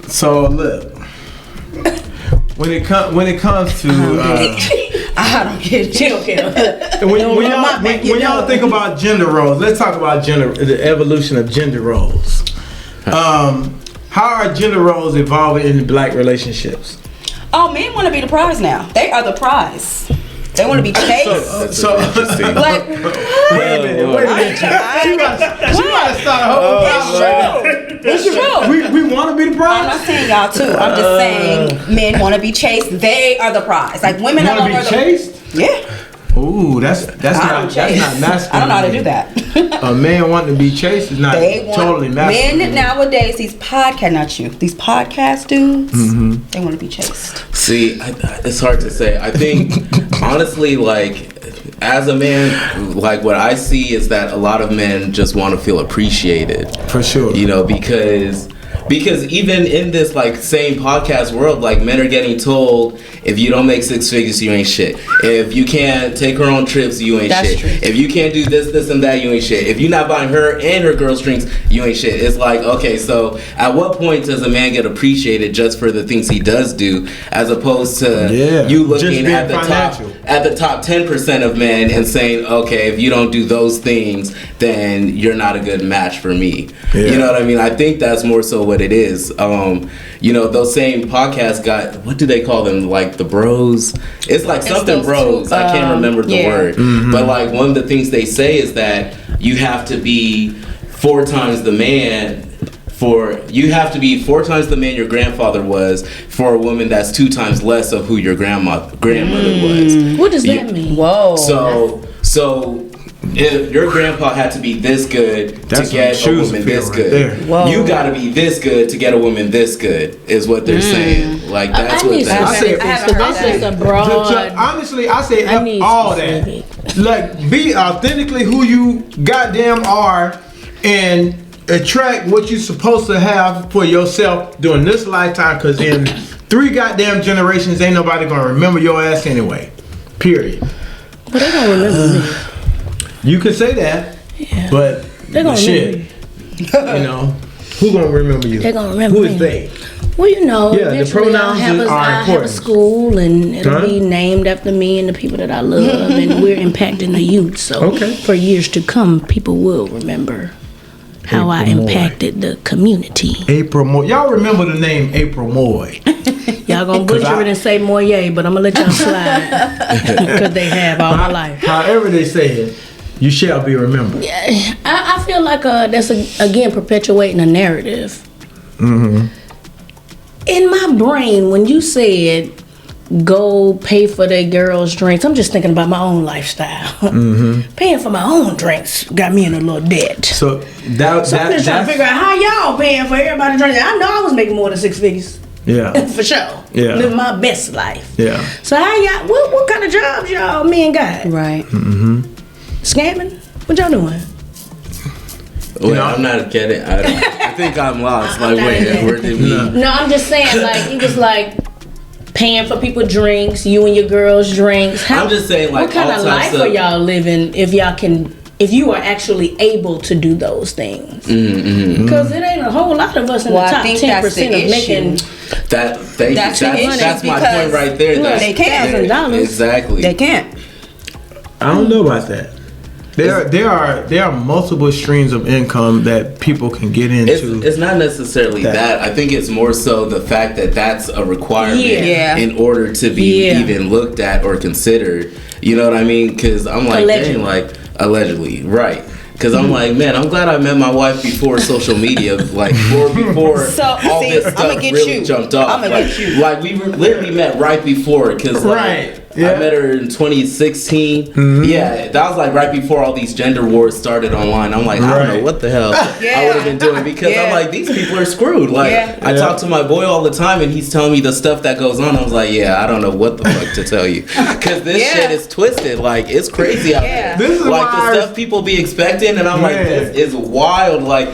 So look, when it comes to I don't get it. Chill, kid. when y'all think about gender roles, let's talk about the evolution of gender roles. How are gender roles evolving in black relationships? Oh, men want to be the prize now. They are the prize. They want to be chased. So Like, wait a minute. She about to start a whole conversation. it's true. We want to be the I'm prize. not saying y'all too. I'm just saying men want to be chased. They are the prize. Like women Want no to longer be the chased? Yeah. Ooh, that's not masculine. I don't know how to do that. A man wanting to be chased is not They want totally masculine. men nowadays. These podcast dudes. They want to be chased. See, it's hard to say. I think, honestly, like, as a man, like, what I see is that a lot of men just want to feel appreciated. For sure. You know, because even in this, like, same podcast world, like, men are getting told, if you don't make 6 figures, you ain't shit. If you can't take her on trips, you ain't That's shit. true. If you can't do this, and that, you ain't shit. If you're not buying her and her girl's drinks, you ain't shit. It's like, okay, so at what point does a man get appreciated just for the things he does do, as opposed to you just looking being at the top 10% of men and saying, okay, if you don't do those things, then you're not a good match for me. Yeah. You know what I mean? I think that's more so what what it is. Those same podcasts got, what do they call them? Like the bros? It's like something bros. I can't remember the word. But like one of the things they say is that you have to be 4 times the man. You have to be 4 times the man your grandfather was for a woman that's 2 times less of who your grandmother was. What does that mean? Whoa. So if your grandpa had to be this good to get a woman this good, you got to be this good to get a woman this good, is what they're saying. Like that's what they're saying. That's a broad. Honestly, I say all that. Like, be authentically who you goddamn are, and attract what you're supposed to have for yourself during this lifetime, because in 3 goddamn generations ain't nobody gonna remember your ass anyway. Period. But they gonna remember me. You can say that, but they gonna shit, who gonna remember you? They gonna remember who me. is they? Well, the pronouns I'll have a school, and it'll be named after me and the people that I love, and we're impacting the youth. So for years to come, people will remember how I impacted the community. April Moye. Y'all remember the name April Moye? Y'all gonna butcher it and say Moye, but I'm gonna let y'all slide because they have all my life. However they say it, you shall be remembered. Yeah, I feel like that's again perpetuating a narrative. In my brain, when you said go pay for the girls' drinks, I'm just thinking about my own lifestyle. Paying for my own drinks got me in a little debt. So I'm just trying to figure out how y'all paying for everybody's drinks. I know I was making more than 6 figures. Yeah. For sure. Yeah. Living my best life. Yeah. So how y'all, what kind of jobs y'all men got? Right. Scamming? What y'all doing? Wait, I'm not getting. I think I'm lost. Like, wait, where did we? No, I'm just saying, like, it was like paying for people drinks, you and your girls drinks. I'm just saying, like, what kind of life are y'all living if you are actually able to do those things? Because it ain't a whole lot of us in the top 10% of making. That's my point right there. They can't. Exactly. They can't. I don't know about that. There are multiple streams of income that people can get into. It's not necessarily that. I think it's more so the fact that that's a requirement in order to be even looked at or considered. You know what I mean? Because I'm like, dang, like, allegedly, right? Because I'm like, man, I'm glad I met my wife before social media, like, before all this stuff really jumped off. Like, we literally met right before, because I met her in 2016. Yeah, that was like right before all these gender wars started online. I'm like, I don't know what the hell I would have been doing, because I'm like, these people are screwed. Like, I talk to my boy all the time, and he's telling me the stuff that goes on. I was like, I don't know what the fuck to tell you, because this shit is twisted. Like, it's crazy out there. This is like the stuff people be expecting, and I'm like, this is wild. Like,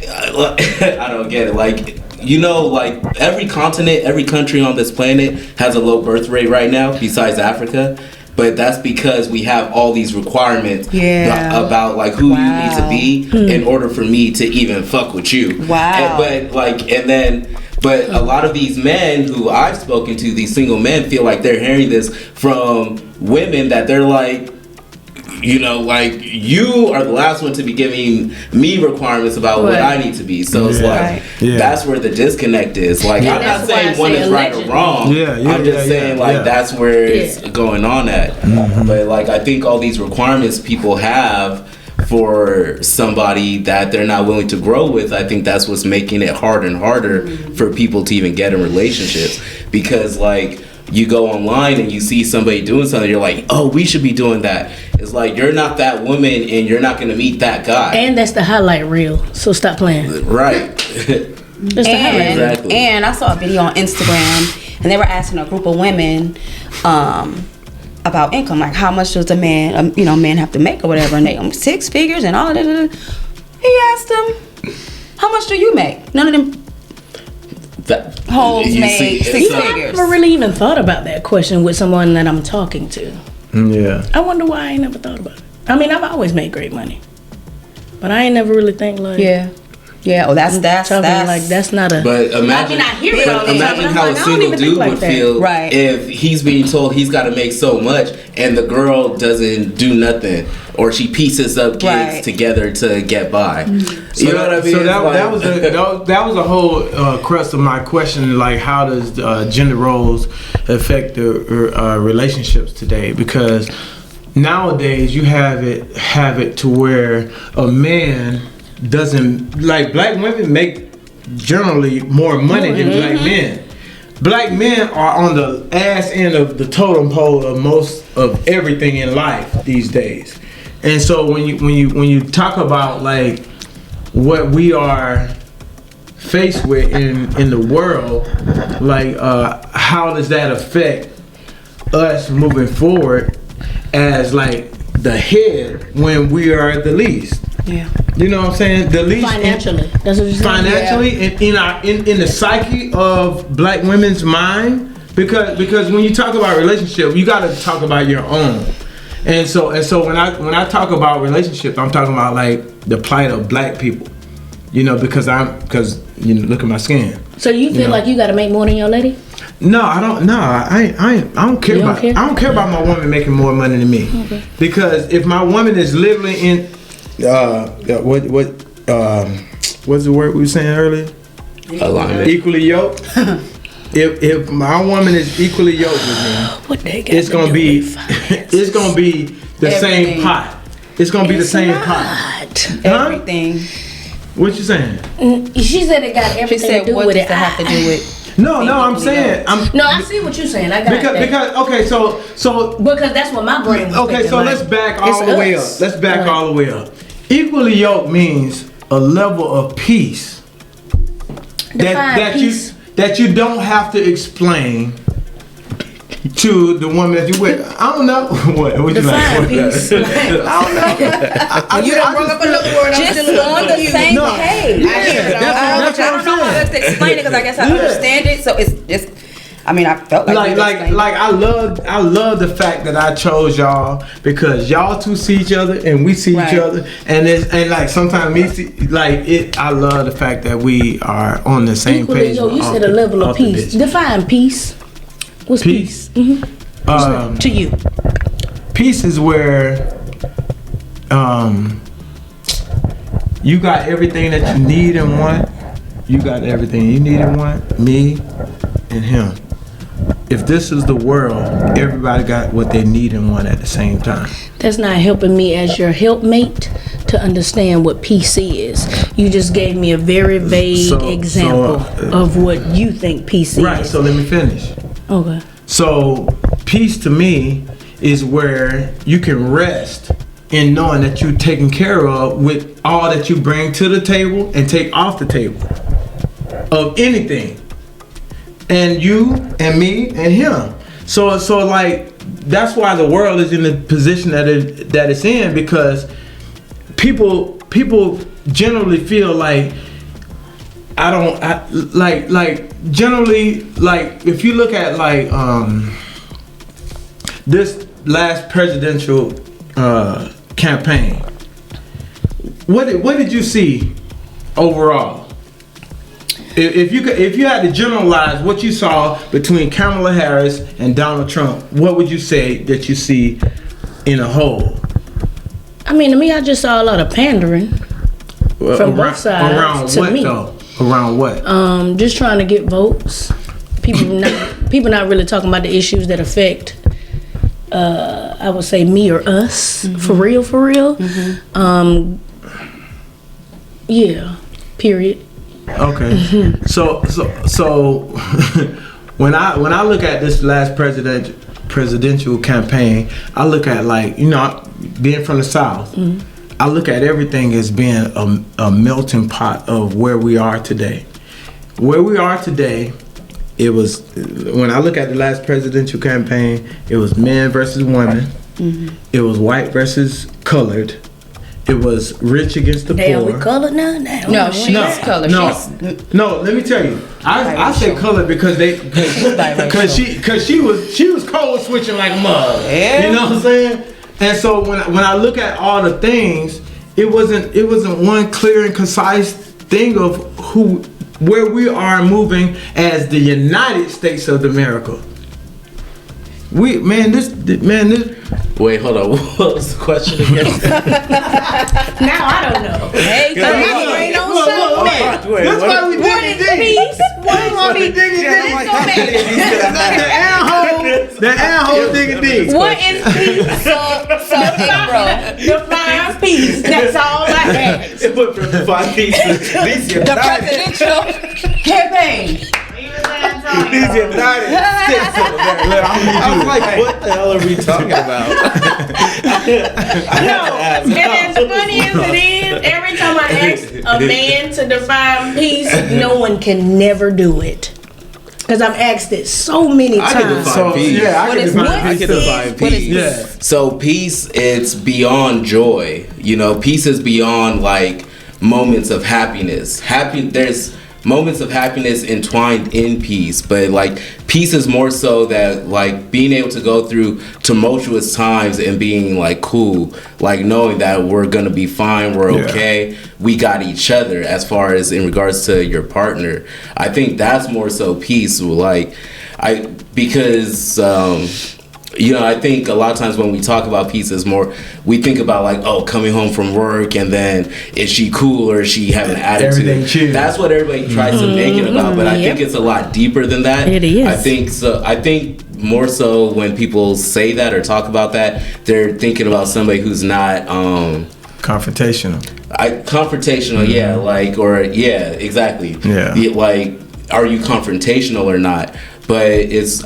I don't get it. Like, like every continent, every country on this planet has a low birth rate right now, besides Africa. But that's because we have all these requirements about like who you need to be in order for me to even fuck with you. Wow. But a lot of these men who I've spoken to, these single men, feel like they're hearing this from women that they're like, like, you are the last one to be giving me requirements about what I need to be. So it's like, that's where the disconnect is. Like, I'm not saying one is right or wrong. I'm just saying, like, that's where it's going on at. But, like, I think all these requirements people have for somebody that they're not willing to grow with, I think that's what's making it harder and harder for people to even get in relationships. Because, like, you go online and you see somebody doing something, you're like, oh, we should be doing that. It's like, you're not that woman and you're not going to meet that guy. And that's the highlight reel, so stop playing. Right. Exactly. And I saw a video on Instagram, and they were asking a group of women about income, like how much does a man, men have to make or whatever, and they 6 figures and all that. He asked them, how much do you make? None of them hoes made 6 figures. I never really even thought about that question with someone that I'm talking to. Yeah. I wonder why I ain't never thought about it. I mean, I've always made great money, but I ain't never really think like. Yeah. Yeah, oh, that's like that's not a. But imagine, I hear it all the time, imagine but I'm how like, a I don't single even dude think like would that. feel Right. if he's being told he's got to make so much and the girl doesn't do nothing, or she pieces up gigs together to get by. So You know what I mean? So that was a whole crux of my question. Like, how does gender roles affect the relationships today? Because nowadays you have it to where a man doesn't, like, black women make generally more money than black men. Black men are on the ass end of the totem pole of most of everything in life these days. And so when you talk about like what we are faced with in the world, like how does that affect us moving forward as like the head when we are the least? Yeah. You know what I'm saying? The least Financially, that's what you're saying. Financially, in the psyche of black women's mind, because when you talk about relationship, you got to talk about your own. And so when I talk about relationships, I'm talking about like the plight of black people. You know, because you know, look at my skin. So you feel like you got to make more than your lady? No, I don't. No, I don't care about. Care? I don't care about my woman making more money than me. Okay. Because if my woman is literally in what's the word we were saying earlier? Alignment. Equally yoked. If my woman is equally yoked with me, it's gonna be the same pot. It's gonna be the same pot. Everything. What you saying? She said it got everything to do what with does it. it have to do with? No, I'm saying I see what you're saying. I got that. Because okay, so because that's what my brain was okay, thinking, so like, let's back all the way up. Let's back Right. all the way up. Equally yoked means a level of peace that you don't have to explain to the woman that you with. I don't know what you define like. peace. I don't know. You done brought up another word. I'm Just still on the same No. page. That's I don't know how else to explain it because I guess I understand it. So it's I mean, I felt like I love the fact that I chose y'all because y'all two see each other and we see each other and like sometimes me see like it. I love the fact that we are on the same Equally, page. you said a level of peace. Define peace. What's peace? To you, peace is where you got everything that you need and want. You got everything you need and want. Me and him. If this is the world, everybody got what they need and want at the same time. that's not helping me as your helpmate to understand what peace is. You just gave me a very vague example of what you think peace is. Right, so let me finish. Okay. So peace to me is where you can rest in knowing that you're taken care of with all that you bring to the table and take off the table of anything. And you and me and him. So like that's why the world is in the position that it's in, because people generally feel like generally like if you look at like this last presidential campaign, what did you see overall? If you had to generalize what you saw between Kamala Harris and Donald Trump, what would you say that you see in a whole? I mean, to me, I just saw a lot of pandering from both sides. Around to what me. though? Around what? Just trying to get votes. People not really talking about the issues that affect. I would say me or us. For real. Mm-hmm. Yeah. Period. Okay. So when I look at this last presidential campaign, I look at, like, you know, being from the South, I look at everything as being a melting pot of where we are today. Where we are today, it was, when I look at the last presidential campaign, it was men versus women. It was white versus colored. It was rich against the Damn, poor. we colored now? No, she's colored. No, let me tell you. I say colored because she was code switching like a mug. Yeah. You know what I'm saying? And so when I look at all the things, it wasn't one clear and concise thing of where we are moving as the United States of America. This. Wait, hold on. What was the question again? Now I don't know. Hey, come on, ain't no something. That's why we digging deep. That's why we digging deep. The air hole digging deep. What is peace? Define peace. That's all I ask. It went from the 5 pieces. The presidential campaign. I was like, what the hell are we talking about? No, and as funny as it is, every time I ask a man to define peace, no one can never do it. Because I've asked it so many times. I can define peace. Yeah, I can define peace. What is peace? Yeah. So peace, it's beyond joy. You know, peace is beyond like moments of happiness. There's moments of happiness entwined in peace, but like peace is more so that like being able to go through tumultuous times and being like cool, like knowing that we're gonna be fine, we're okay, we got each other as far as in regards to your partner. I think that's more so peace. Like because you know, I think a lot of times when we talk about peace, is more we think about like, oh, coming home from work and then is she cool or is she having an attitude? Everything chill. That's what everybody tries to make it about, but I think it's a lot deeper than that. It is. I think so. I think more so when people say that or talk about that, they're thinking about somebody who's not Confrontational. confrontational. Yeah, like exactly. Yeah. Like, are you confrontational or not? But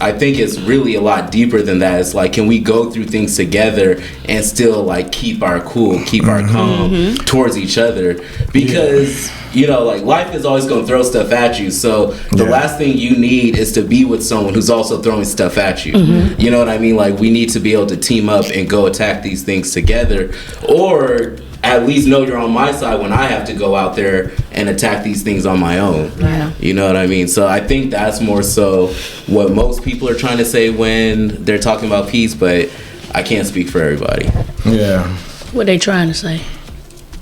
I think it's really a lot deeper than that. It's like, can we go through things together and still like keep our cool, keep our calm towards each other? Because, you know, like life is always going to throw stuff at you. So the last thing you need is to be with someone who's also throwing stuff at you. You know what I mean? Like we need to be able to team up and go attack these things together, or at least know you're on my side when I have to go out there and attack these things on my own. Yeah. You know what I mean? So I think that's more so what most people are trying to say when they're talking about peace, but I can't speak for everybody. Yeah. What they trying to say.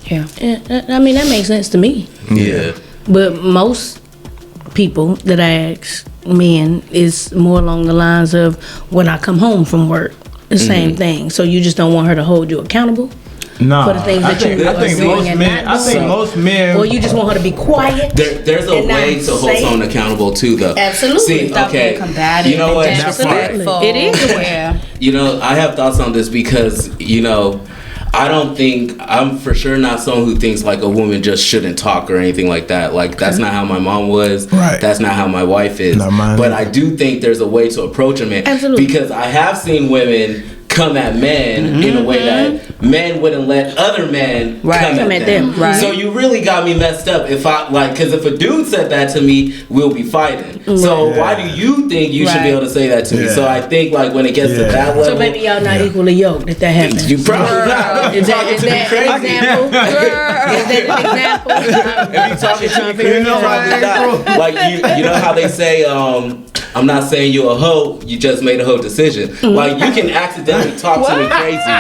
Yeah. I mean, that makes sense to me. Yeah. But most people that I ask, men, is more along the lines of when I come home from work, the same thing. So you just don't want her to hold you accountable? No, For the things that you are doing and not doing. Most men. Or you just want her to be quiet? There's a and way not to hold say- someone accountable too, though. Absolutely. See, Stop okay, being combative. you know what? and disrespectful. It is. Yeah. You know, I have thoughts on this because, you know, I'm for sure not someone who thinks like a woman just shouldn't talk or anything like that. Like that's not how my mom was. Right. That's not how my wife is. Not mine But either. I do think there's a way to approach a man. Absolutely. Because I have seen women come at men in a way that men wouldn't let other men come at them. Right. So you really got me messed up if because if a dude said that to me, we'll be fighting. So why do you think you should be able to say that to me? Yeah. So I think like when it gets to that level, So maybe y'all not equally yoked if that happens. you probably not. Is that an example? Is that an example? If you talking to me, probably not. Like you know how they say, I'm not saying you a hoe, you just made a hoe decision. Like you can accidentally talk to me crazy.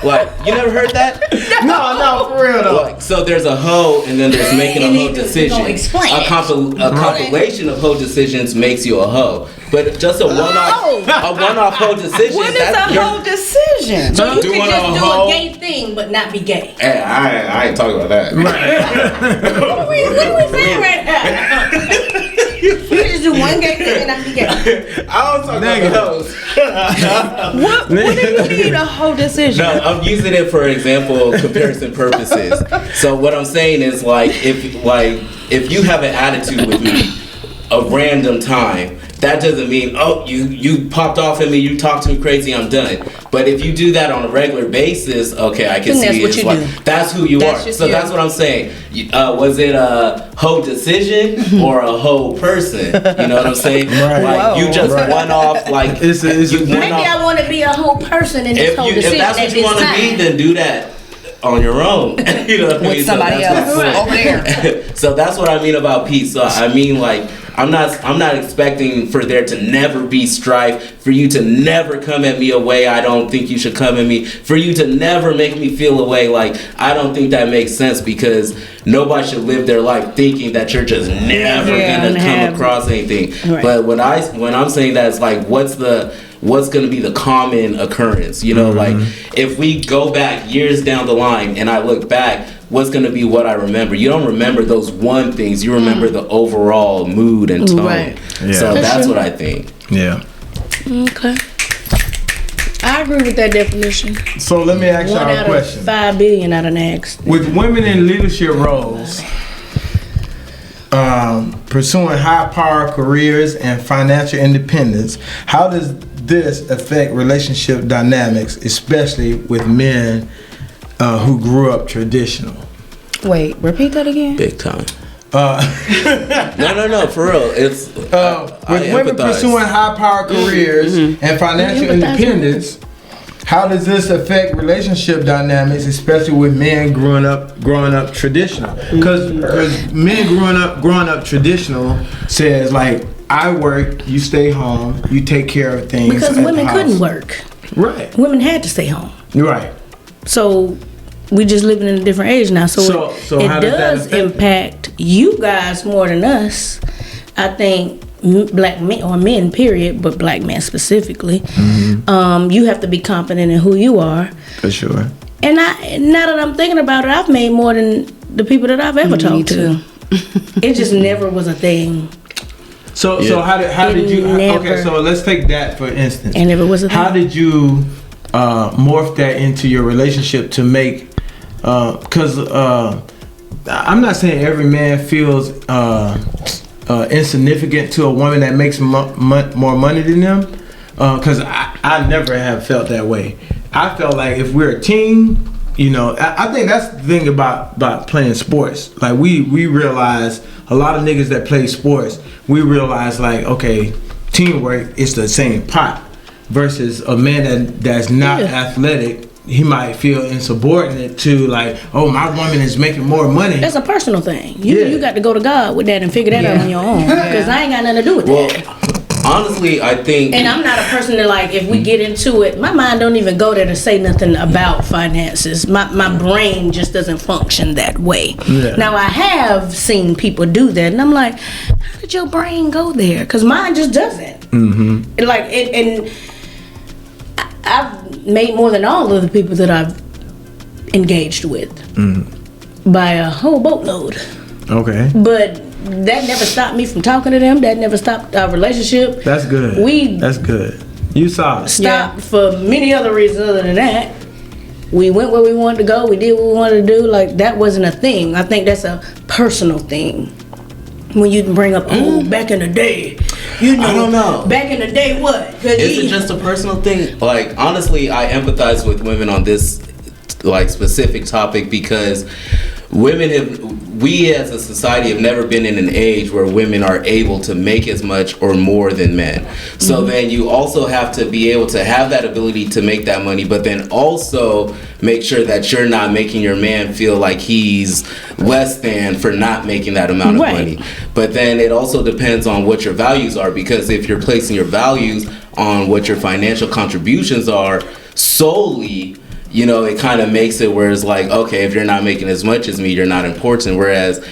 Like you never heard that? No, for real though. Like, so there's a hoe and then there's making a And hoe you decision. gonna explain A compilation of hoe decisions makes you a hoe. But just a one-off hoe decision. What is a whole decision? So you Doing can just a do hoe- a gay thing but not be gay. Hey, I ain't talking about that. What are we saying right now? You can just do one gay thing and not be gay. I was talking about hoes. What do you need a whole decision? No, I'm using it for example comparison purposes. So what I'm saying is like if you have an attitude with me a random time, that doesn't mean you popped off at me, you talked to me crazy, I'm done. But if you do that on a regular basis, okay, I can Then that's see what it's you like do. that's who you That's are. just So you. that's what I'm saying. Was it a whole decision or a whole person? You know what I'm saying? Right. Like you just Right. one off like It's a you one Maybe off. I want to be a whole person in this whole If decision that's at what you this want to time. be, then do that on your own. You know what I mean? With somebody that's else what I'm over saying. there. So that's what I mean about peace. So I mean like I'm not expecting for there to never be strife, for you to never come at me a way I don't think you should come at me, for you to never make me feel a way like I don't think that makes sense, because nobody should live their life thinking that you're just never gonna come across anything. Right. But when I'm saying that, it's like what's going to be the common occurrence, you know, like if we go back years down the line and I look back, what's going to be what I remember? You don't remember those one things, you remember the overall mood and tone. Right. Yeah. So that's what I think. Yeah. Okay. I agree with that definition. So let me ask y'all a question. 5 billion I done asked. With women in leadership roles, pursuing high power careers and financial independence, how does this affect relationship dynamics, especially with men who grew up traditional? Wait, repeat that again. Big time. No, for real. It's with women pursuing high power careers and financial independence, how does this affect relationship dynamics, especially with men growing up traditional? Because men growing up traditional says like, I work, you stay home, you take care of things. Because women couldn't work. Right. Women had to stay home. Right. So we just living in a different age now. So it does impact you guys more than us. I think black men, or men period, but black men specifically. You have to be confident in who you are. For sure. And now that I'm thinking about it, I've made more than the people that I've ever talked to. It just never was a thing. So how did you? Okay, so let's take that for instance. And if it was a thing. How did you morph that into your relationship to make? Because I'm not saying every man feels insignificant to a woman that makes more money than them. Because I never have felt that way. I felt like if we're a team, you know, I think that's the thing about playing sports. Like we realize a lot of niggas that play sports, we realize like, okay, teamwork is the same pot. Versus a man that's not athletic, he might feel insubordinate to like, oh, my woman is making more money. That's a personal thing. You got to go to God with that and figure that out on your own. Because I ain't got nothing to do with that. Honestly, I think... And I'm not a person that, like, if we get into it, my mind don't even go there to say nothing about finances. My brain just doesn't function that way. Yeah. Now, I have seen people do that, and I'm like, how did your brain go there? Because mine just doesn't. And I've made more than all of the people that I've engaged with by a whole boatload. Okay. But that never stopped me from talking to them. That never stopped our relationship. That's good. That's good. You saw it. Stopped for many other reasons other than that. We went where we wanted to go. We did what we wanted to do. Like, that wasn't a thing. I think that's a personal thing. When you can bring up, back in the day. You know, I don't know. Back in the day, what? Is it just a personal thing? Like, honestly, I empathize with women on this, like, specific topic because we as a society have never been in an age where women are able to make as much or more than men. So then you also have to be able to have that ability to make that money, but then also make sure that you're not making your man feel like he's less than for not making that amount of money. But then it also depends on what your values are, because if you're placing your values on what your financial contributions are solely, you know, it kind of makes it where it's like, okay, if you're not making as much as me, you're not important. Whereas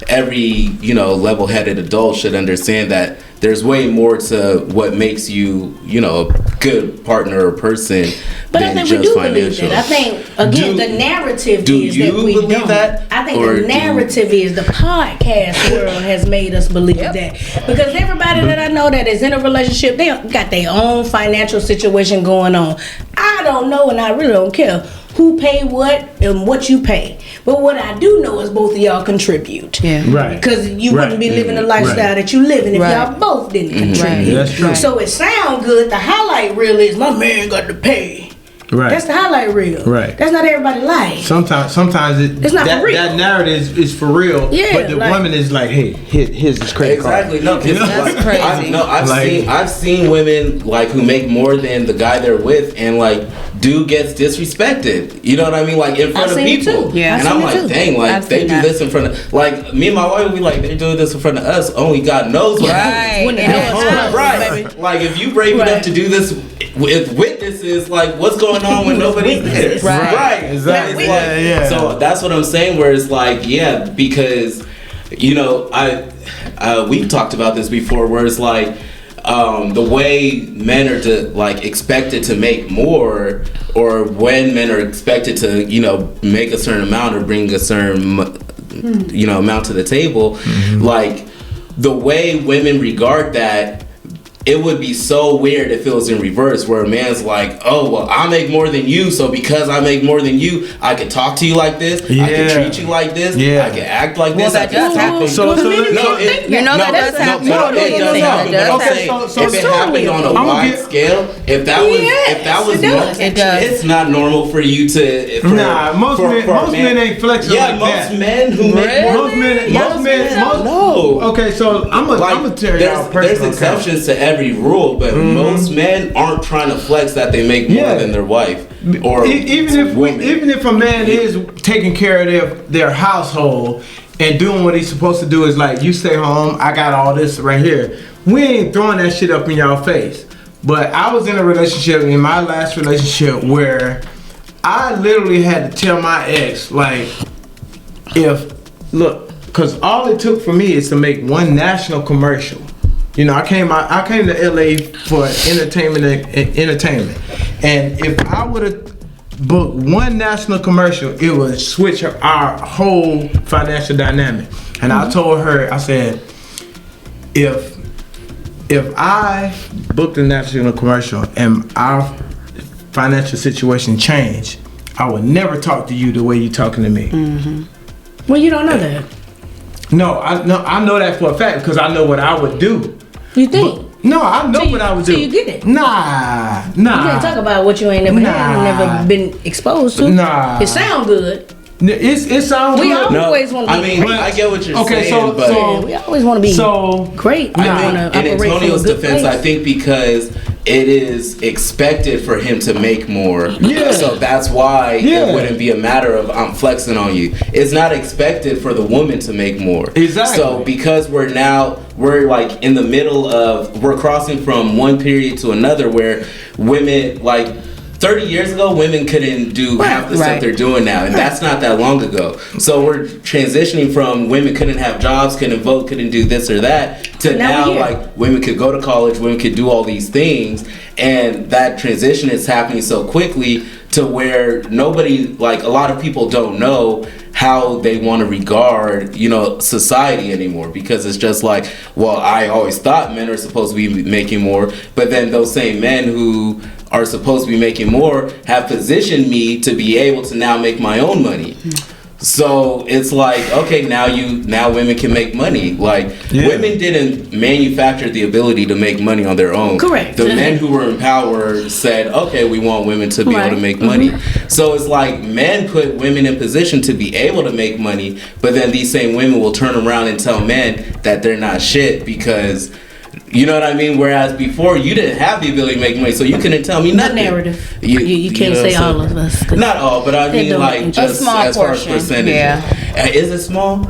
every, you know, level-headed adult should understand that there's way more to what makes you, you know, a good partner or person than just financial. I think, again, the narrative is that we don't. That? I think the narrative is the podcast world has made us believe that. Because everybody that I know that is in a relationship, they got their own financial situation going on. I don't know, and I really don't care who pay what and what you pay. But what I do know is both of y'all contribute. Yeah. Right. Because you wouldn't be living the lifestyle that you living if y'all both didn't contribute. That's true. So it sounds good. The highlight reel is my man got to pay. Right. That's the highlight reel. Right. That's not everybody like. Sometimes it's not for real. That narrative is for real. Yeah. But the woman is like, hey, here's this credit card. Exactly. No, that's crazy. I've seen women like who make more than the guy they're with and like dude gets disrespected. You know what I mean? Like in front of people. Yeah. And I'm like, dang, like I've they seen do that. this in front of, like me and my wife would be like, they're doing this in front of us. Only God knows what happens. When they And know it's it's not, Right. baby. Like if you brave enough to do this with witnesses, like what's going on when nobody's there? Right. Exactly. It's like- Yeah. So that's what I'm saying. Where it's like, yeah, because you know, we've talked about this before. Where it's like. The way men are expected to make more, or when men are expected to, you know, make a certain amount or bring a certain, you know, amount to the table, like the way women regard that, it would be so weird if it was in reverse, where a man's like, oh, well, I make more than you, so because I make more than you, I can talk to you like this, I can treat you like this, I can act like this, I that can does happen. So that does happen. If it happened on a wide scale, if that was It does. it's not normal for you to. Most men ain't flexible like that. Most men who make more. Most men. No. Okay, so I'm gonna tell y'all There's personal exceptions to every rule, but most men aren't trying to flex that they make more than their wife or even if a man is taking care of their household and doing what he's supposed to do, is like, you stay home, I got all this right here. We ain't throwing that shit up in y'all face. But I was in a relationship, in my last relationship, where I literally had to tell my ex, like, because all it took for me is to make one national commercial. You know, I came to LA for entertainment, and if I would have booked one national commercial, it would switch our whole financial dynamic. And I told her, I said, if I booked a national commercial and our financial situation changed, I would never talk to you the way you're talking to me. Well, you don't know that. No, I know that for a fact, because I know what I would do. You think? No, I know what I would do. So you get it? Nah. You can't talk about what you ain't never had, never been exposed to. Nah. It sound good. It sounds We good. always want to be great. I get what you're saying, but We always want to be great. I think in Antonio's defense, I think because it is expected for him to make more. Yeah. So that's why it wouldn't be a matter of I'm flexing on you. It's not expected for the woman to make more. Exactly. So because we're like in the middle of, we're crossing from one period to another where women, like 30 years ago, women couldn't do half the stuff they're doing now, and that's not that long ago. So we're transitioning from women couldn't have jobs, couldn't vote, couldn't do this or that, to now like women could go to college, women could do all these things, and that transition is happening so quickly to where nobody, like a lot of people don't know how they want to regard, you know, society anymore, because it's just like, well, I always thought men are supposed to be making more, but then those same men who are supposed to be making more have positioned me to be able to now make my own money. So it's like, okay, now women can make money. Like women didn't manufacture the ability to make money on their own. Correct. The men who were in power said, okay, we want women to be able to make money. So it's like men put women in position to be able to make money, but then these same women will turn around and tell men that they're not shit because, you know what I mean? Whereas before, you didn't have the ability to make money, so you couldn't tell me nothing. The narrative. You can't say all of us. Not all, but I mean, like, just as far as percentage. Yeah. Is it small?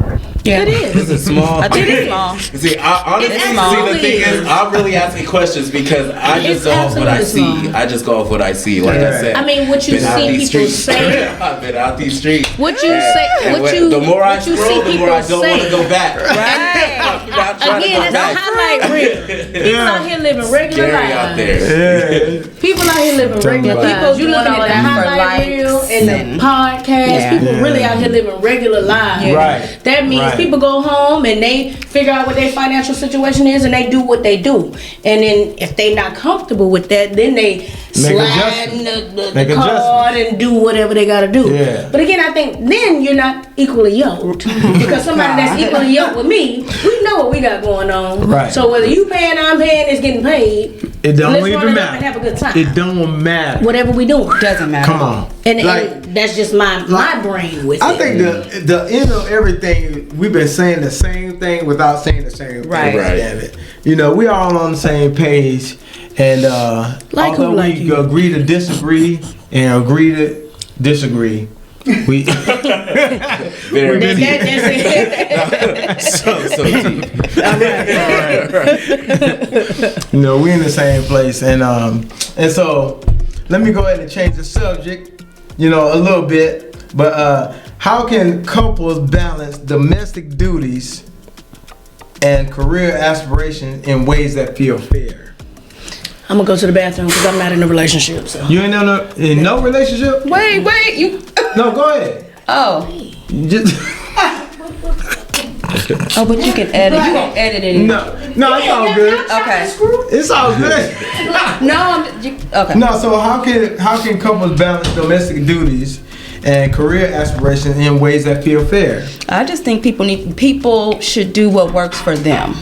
Yeah. It is. Is it small? I think it's small. See, honestly, It's small. the thing is, I'm really asking questions because I just go off what I see. small. I just go off what I see. Like I said, I mean, what you been out see these people streets. say. I've been out these streets. What you say. And the more I scroll, the more I don't want to go back. I'm not trying to Again, go it's a back. highlight reel. People out here living regular Scary lives. out there. People out here living regular lives. People You looking doing all at the that for highlight reel likes and the and- podcast. People really out here living regular lives. Right. That means people go home and they figure out what their financial situation is and they do what they do. And then if they not comfortable with that, then they slide in the card and do whatever they gotta do. Yeah. But again, I think then you're not equally yoked. Because somebody that's equally yoked with me, we know what we got going on. Right. So whether you paying, I'm paying, it's getting paid. It don't Let's even run it up matter. and have a good time. It don't matter. Whatever we doing. Doesn't matter. Come on. And Like, that's just my brain with I it. think the end of everything, we've been saying the same thing without saying the same thing. Right. Damn it. You know, we all on the same page, and Like who although like we you? agree to disagree and agree to disagree. We Very deep. so deep. You know, we in the same place, and so let me go ahead and change the subject, you know, a little bit. But how can couples balance domestic duties and career aspirations in ways that feel fair? I'm gonna go to the bathroom because I'm not in a relationship. So. You ain't in no relationship? Wait, you. No, go ahead. Oh. You just Oh, but you can edit. You won't edit it. no, it's all good. Okay. It's all good. No, okay. No, so how can couples balance domestic duties and career aspirations in ways that feel fair? I just think people should do what works for them.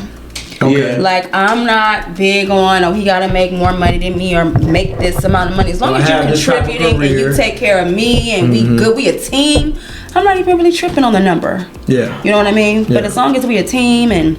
Okay. Like, I'm not big on, he gotta make more money than me or make this amount of money. As long as you're contributing and you take care of me and we good, we a team. I'm not even really tripping on the number. Yeah. You know what I mean? Yeah. But as long as we a team and,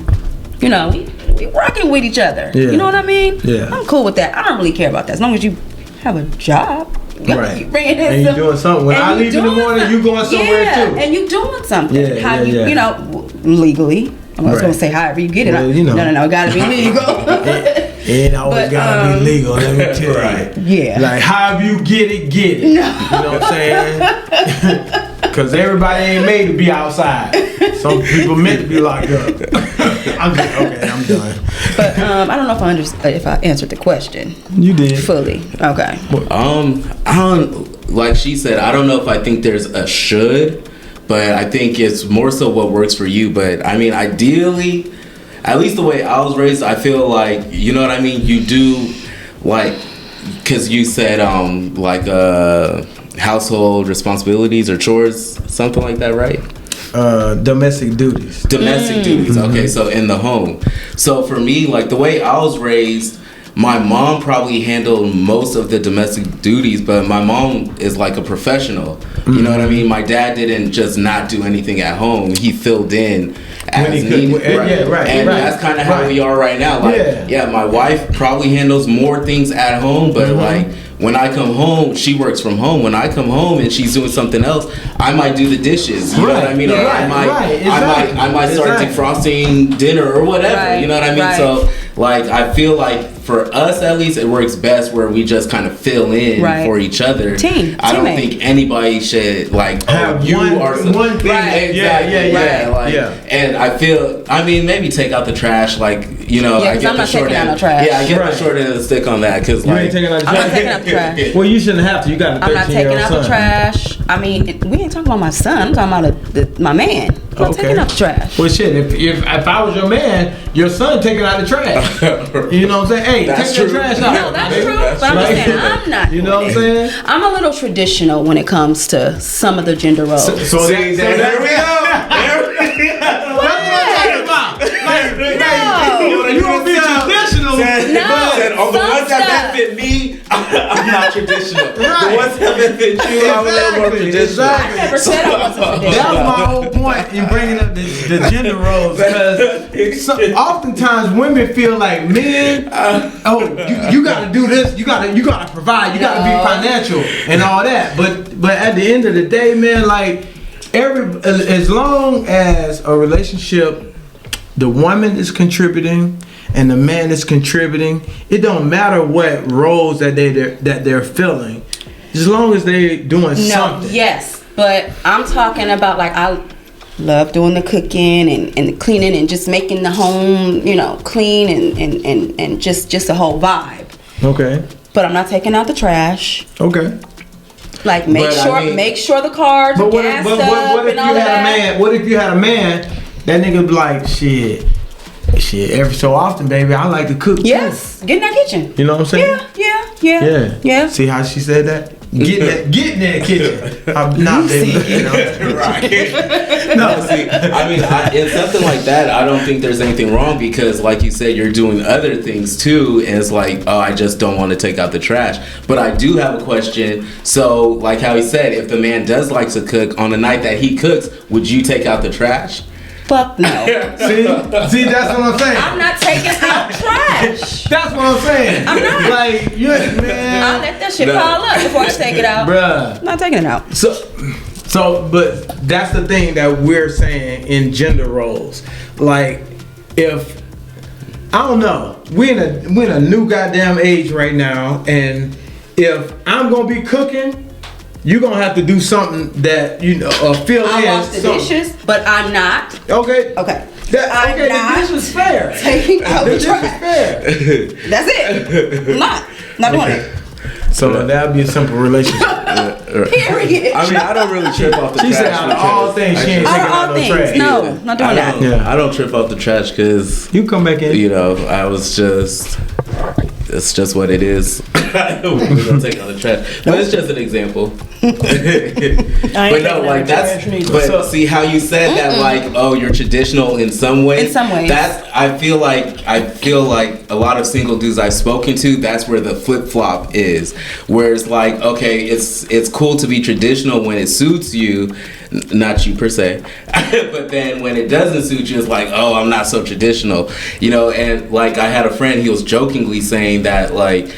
you know, we working with each other. Yeah. You know what I mean? Yeah. I'm cool with that. I don't really care about that. As long as you have a job. Right. You bringing in and you doing something. When I leave in the morning, you going somewhere too. And you doing something. Yeah, How yeah, you, yeah. you know, legally. I was Right. gonna say however you get it. Well, you know. No, it gotta be legal. It ain't always But, gotta be legal, let me tell you. Yeah. Like, however you get it, get it. You know what I'm saying? Because everybody ain't made to be outside. Some people meant to be locked up. I'm done. But I don't know if I answered the question You did. fully. Okay. I don't, like she said, I don't know if I think there's a should, but I think it's more so what works for you. But I mean, ideally, at least the way I was raised, I feel like, you know what I mean? You do, like, because you said, household responsibilities or chores, something like that, right? Domestic duties. Domestic duties. Okay, so in the home. So for me, like the way I was raised, my mom probably handled most of the domestic duties, but my mom is like a professional. You know what I mean? My dad didn't just not do anything at home. He filled in as needed. Yeah, right. And that's kind of how we are right now. Like, yeah, my wife probably handles more things at home, but like when I come home, she works from home. When I come home and she's doing something else, I might do the dishes. You know what I mean? Or I might start defrosting dinner or whatever. Right. You know what I mean? Right. So like I feel like for us at least it works best where we just kind of fill in for each other. I don't think anybody should like have you one are thing. Exactly. And I feel, I mean, maybe take out the trash, like, you know. Yeah, I get I'm not taking out no trash. Yeah, I get the short end of the stick on that because You ain't taking out the trash. I'm not taking out the trash. Well, you shouldn't have to. You got a 13-year-old I'm not taking out son. the trash. I mean, we ain't talking about my son. I'm talking about my man. I'm not taking out the trash. Well, shit. If I was your man, your son taking out the trash. You know what I'm saying? Hey, That's take the true. trash out. No, that's true. That's But I'm just right. saying, I'm not. You know what I'm saying? I'm a little traditional when it comes to some of the gender roles. So there we go. There we go. That's what I'm talking about. You don't be traditional. On the ones that benefit me, I'm not traditional. The ones that benefit you, I'm a little more traditional. I never said I wasn't traditional. That was my whole point in bringing up the gender roles, because oftentimes women feel like men. You got to do this. You got to provide. You got to be financial and all that. But at the end of the day, man, like as long as a relationship, the woman is contributing and the man is contributing, it don't matter what roles that they're filling, as long as they're doing something. Yes, but I'm talking about, like, I love doing the cooking and the cleaning and just making the home, you know, clean and just a whole vibe. Okay. But I'm not taking out the trash. Okay. Like, make sure the cars are gassed up and all of that. What if you had a man? That nigga be like, shit. Every so often, baby, I like to cook. Yes, get in that kitchen. You know what I'm saying? Yeah. See how she said that? Get in that kitchen. Nah, baby. You know? Right. No, see, I mean, in something like that, I don't think there's anything wrong because, like you said, you're doing other things too, and it's like, oh, I just don't want to take out the trash. But I do have a question. So, like how he said, if the man does like to cook, on the night that he cooks, would you take out the trash? Fuck no. See, that's what I'm saying. I'm not taking out trash. That's what I'm saying. I'm not. Like, you, man. I'll let that shit pile up before I take it out. Bruh. I'm not taking it out. So, but that's the thing that we're saying in gender roles. Like, if I don't know, we're in a new goddamn age right now, and if I'm gonna be cooking, you're gonna have to do something that fill I in. wash the dishes, but I'm not. Okay. Okay. Okay. The dish is fair. Taking out The the dish is trash. fair. That's it. I'm not doing it. So that'd be a simple relationship. Period. I mean, I don't really trip off the She trash. said out of all things, she ain't Out taking of out all no things, trash. no, not doing that. Yeah. I don't trip off the trash because, You come back in. I was just, it's just what it is. I don't really take out the trash. But it's just an example. But no, like that's, but see how you said that, like, oh, you're traditional in some ways. In some ways. That's, I feel like a lot of single dudes I've spoken to, that's where the flip flop is. Whereas like, okay, it's cool to be traditional when it suits you, not you per se, but then when it doesn't suit you, it's like, oh, I'm not so traditional, and like I had a friend, he was jokingly saying that like,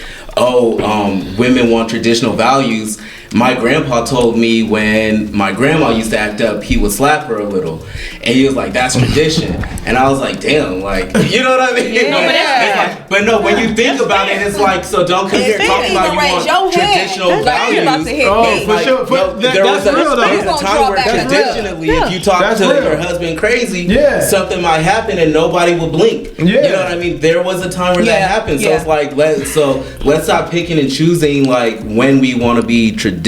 women want traditional values. My grandpa told me when my grandma used to act up, he would slap her a little, and he was like, "That's tradition." And I was like, "Damn, like, you know what I mean?" Yeah. No, but no, when you think about it, it's like, so don't come here talking about you want traditional values. For sure. There was real, a time where traditionally, if you talk to your husband crazy, something might happen and nobody will blink. Yeah. You know what I mean? There was a time where that happened. So it's like, let's stop picking and choosing like when we want to be traditional.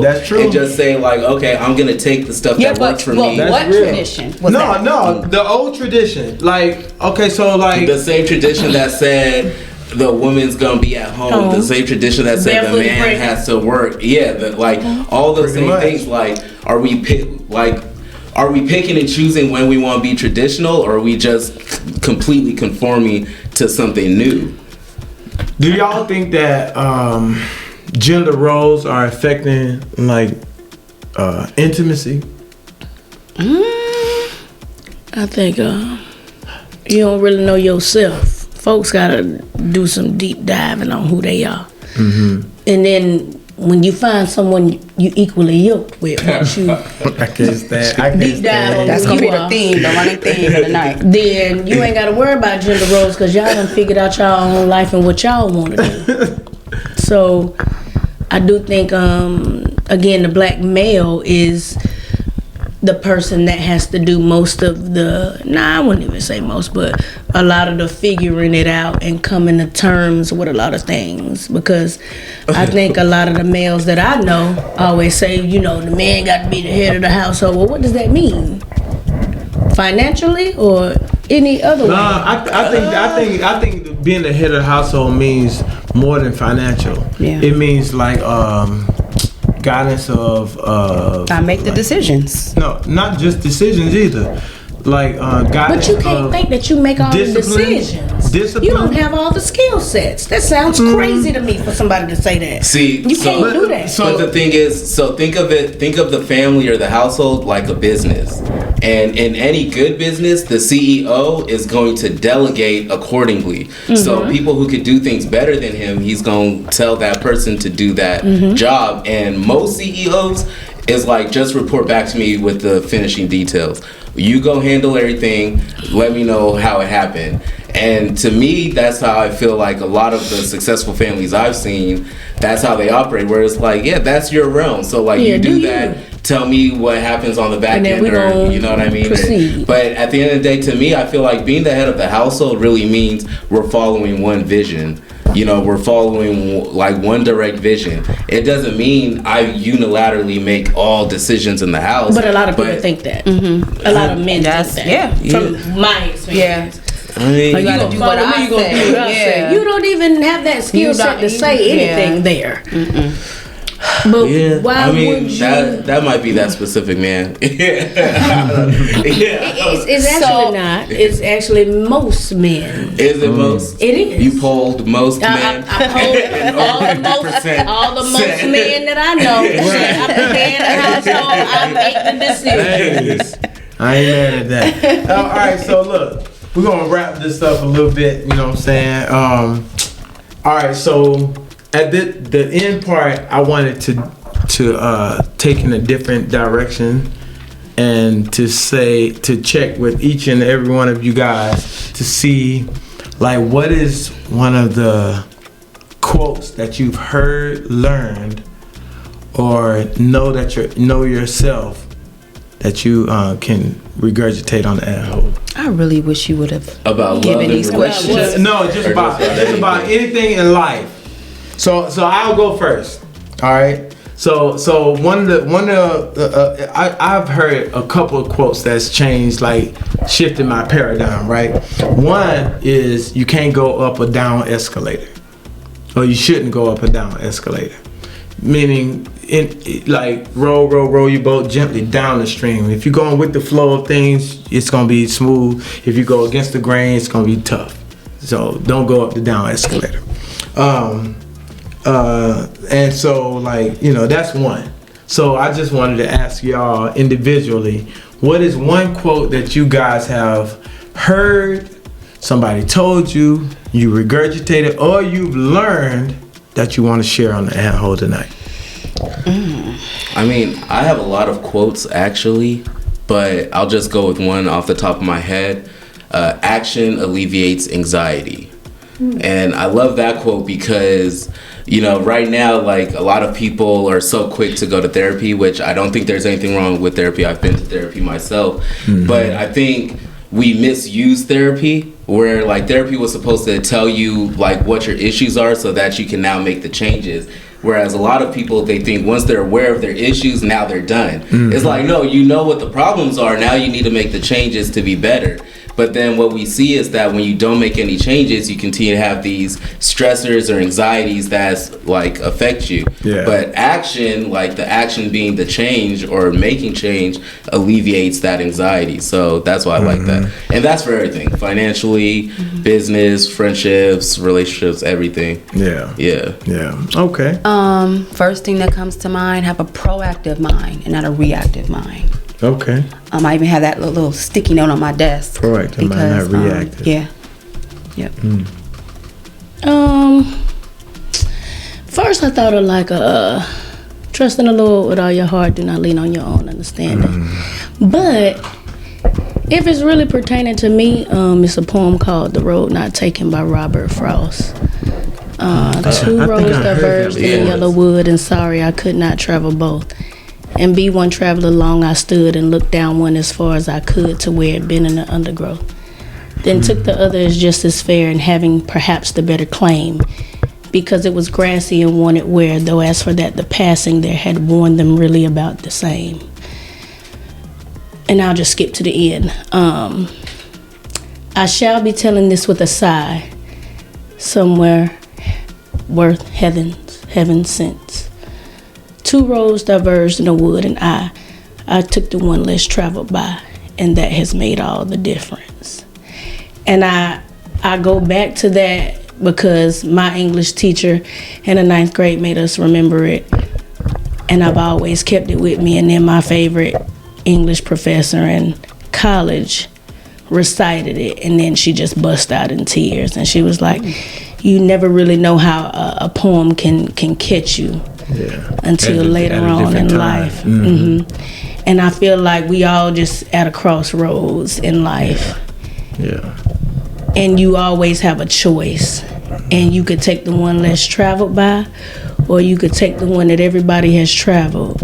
That's true. And just say like, okay, I'm gonna take the stuff that works for me. What tradition was that? No, the old tradition. Like, okay, so like the same tradition that said the woman's gonna be at home. The same tradition that said the man has to work. Yeah, all those same things. Like, are we picking and choosing when we want to be traditional, or are we just completely conforming to something new? Do y'all think that gender roles are affecting like intimacy? I think you don't really know yourself. Folks gotta do some deep diving on who they are, and then when you find someone you equally yoked with, once you deep dive on That's who gonna be you the are, theme, the running theme of the night. then you ain't gotta worry about gender roles because y'all done figured out y'all own life and what y'all want to do. So I do think, again, the black male is the person that has to do most of the, I wouldn't even say most, but a lot of the figuring it out and coming to terms with a lot of things. Because I think a lot of the males that I know always say, the man got to be the head of the household. Well, what does that mean? Financially or any other way? I think being the head of the household means more than financial. Yeah. It means like guidance of I make the decisions. No, not just decisions either. Like guidance. But you can't think that you make all the decisions. Discipline. You don't have all the skill sets. That sounds crazy to me for somebody to say that. See, you can't do that. But the thing is, think of the family or the household like a business. And in any good business, the CEO is going to delegate accordingly. So people who could do things better than him, he's going to tell that person to do that job. And most CEOs is like, just report back to me with the finishing details. You go handle everything. Let me know how it happened. And to me, that's how I feel like a lot of the successful families I've seen, that's how they operate. Where it's like, yeah, that's your realm. So like, you do that. Tell me what happens on the back end, or you know what I mean? But at the end of the day, to me, I feel like being the head of the household really means we're following one vision. We're following like one direct vision. It doesn't mean I unilaterally make all decisions in the house. But a lot of people think that. A lot of men think that. Yeah. From my experience. I mean, you gotta do what I say. You don't even have that skill set to say anything there. But why would you? That might be that specific man. It's actually not. It's actually most men. Is it most? It is. You polled most men. I polled all the most men that I know. I'm the head of the household. I make the decisions. I I ain't mad at that. All right, so look, we're gonna wrap this up a little bit. You know what I'm saying? All right, so at the end part, I wanted to take in a different direction and to check with each and every one of you guys to see, like, what is one of the quotes that you've heard, learned, or know yourself that you can regurgitate on the ad-hole. I really wish you would have About given love these and questions. No, just about anything in life. So I'll go first. All right. So I've heard a couple of quotes that's changed, like shifted my paradigm. Right. One is you can't go up or down escalator, or you shouldn't go up or down escalator. Meaning, like row your boat gently down the stream. If you're going with the flow of things, it's gonna be smooth. If you go against the grain, it's gonna be tough. So don't go up the down escalator. And so, like, that's one. So I just wanted to ask y'all individually, what is one quote that you guys have heard, somebody told you, you regurgitated, or you've learned that you want to share on the ad-hole tonight? I mean, I have a lot of quotes actually, but I'll just go with one off the top of my head. Action alleviates anxiety. And I love that quote because, right now, like, a lot of people are so quick to go to therapy, which I don't think there's anything wrong with therapy. I've been to therapy myself. But I think we misuse therapy, where, like, therapy was supposed to tell you, like, what your issues are so that you can now make the changes. Whereas a lot of people, they think once they're aware of their issues, now they're done. It's like, no, you know what the problems are. Now you need to make the changes to be better. But then what we see is that when you don't make any changes, you continue to have these stressors or anxieties that, like, affect you. Yeah. But action, like the action being the change or making change, alleviates that anxiety. So that's why I like that. And that's for everything. Financially, business, friendships, relationships, everything. Yeah. Okay. First thing that comes to mind, have a proactive mind and not a reactive mind. Okay. I even have that little sticky note on my desk. Proactive mind, not reactive. Yeah. Yep. First I thought of like trust in the Lord with all your heart, do not lean on your own understanding. But if it's really pertaining to me, it's a poem called "The Road Not Taken" by Robert Frost. Two roads diverged in the yellow wood, and sorry I could not travel both. And be one traveler long I stood and looked down one as far as I could to where it been in the undergrowth. Then took the other as just as fair and having perhaps the better claim, because it was grassy and wanted wear, though as for that the passing there had warned them really about the same. And I'll just skip to the end. I shall be telling this with a sigh, somewhere worth heaven since. Two roads diverged in the wood, and I took the one less traveled by, and that has made all the difference. And I go back to that because my English teacher in the 9th grade made us remember it, and I've always kept it with me. And then my favorite English professor in college recited it, and then she just bust out in tears, and she was like, you never really know how a poem can catch you. Until later on in life. And I feel like we all just at a crossroads in life. And you always have a choice. And you could take the one less traveled by, or you could take the one that everybody has traveled.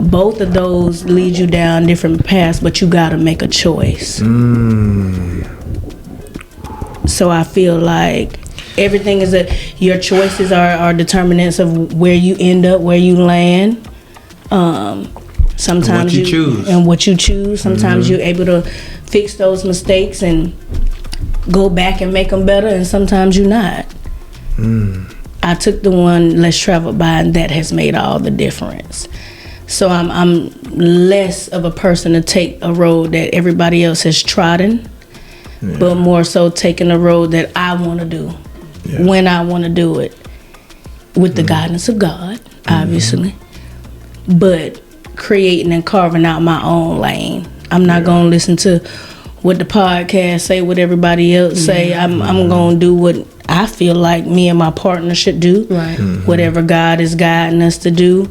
Both of those lead you down different paths, but you gotta make a choice. So I feel like everything is your choices are determinants of where you end up, where you land. Sometimes you choose and what you choose. Sometimes you're able to fix those mistakes and go back and make them better, and sometimes you're not. I took the one less traveled by, and that has made all the difference. So I'm less of a person to take a road that everybody else has trodden, but more so taking a road that I want to do. When I want to do it, with the guidance of God, obviously, but creating and carving out my own lane. I'm not gonna listen to what the podcast say, what everybody else say. I'm gonna do what I feel like me and my partner should do. Right. Whatever God is guiding us to do.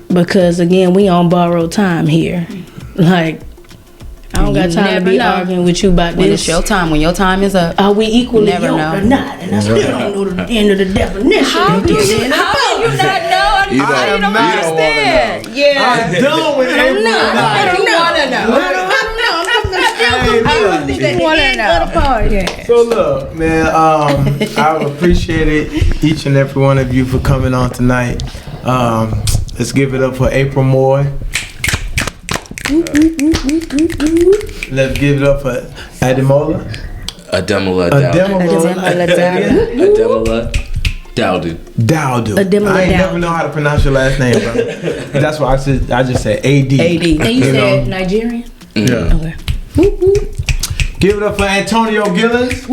Because again, we on borrowed time here. Like, I don't got time to be arguing with you about When this. it's your time, when your time is up. Are we equally Never yoked know. or not? And I still don't know the end of the definition. How do you not know? You I don't- don't you don't wanna understand. I'm Yeah. done with April. I don't know. I don't wanna know. I don't know. I'm still Hey, confused at the wanna end know. of the podcast. So look, man, I appreciate it, each and every one of you, for coming on tonight. Let's give it up for April Moye. Let's give it up for Ademola. Ademola Dawodu. Ademola Dawodu. Dawodu. Ademola I ain't Dawodu. never know how to pronounce your last name, bro. That's why I just said AD. AD. And you You said know. Nigerian? Yeah. Okay. Give it up for Antonio Gillings.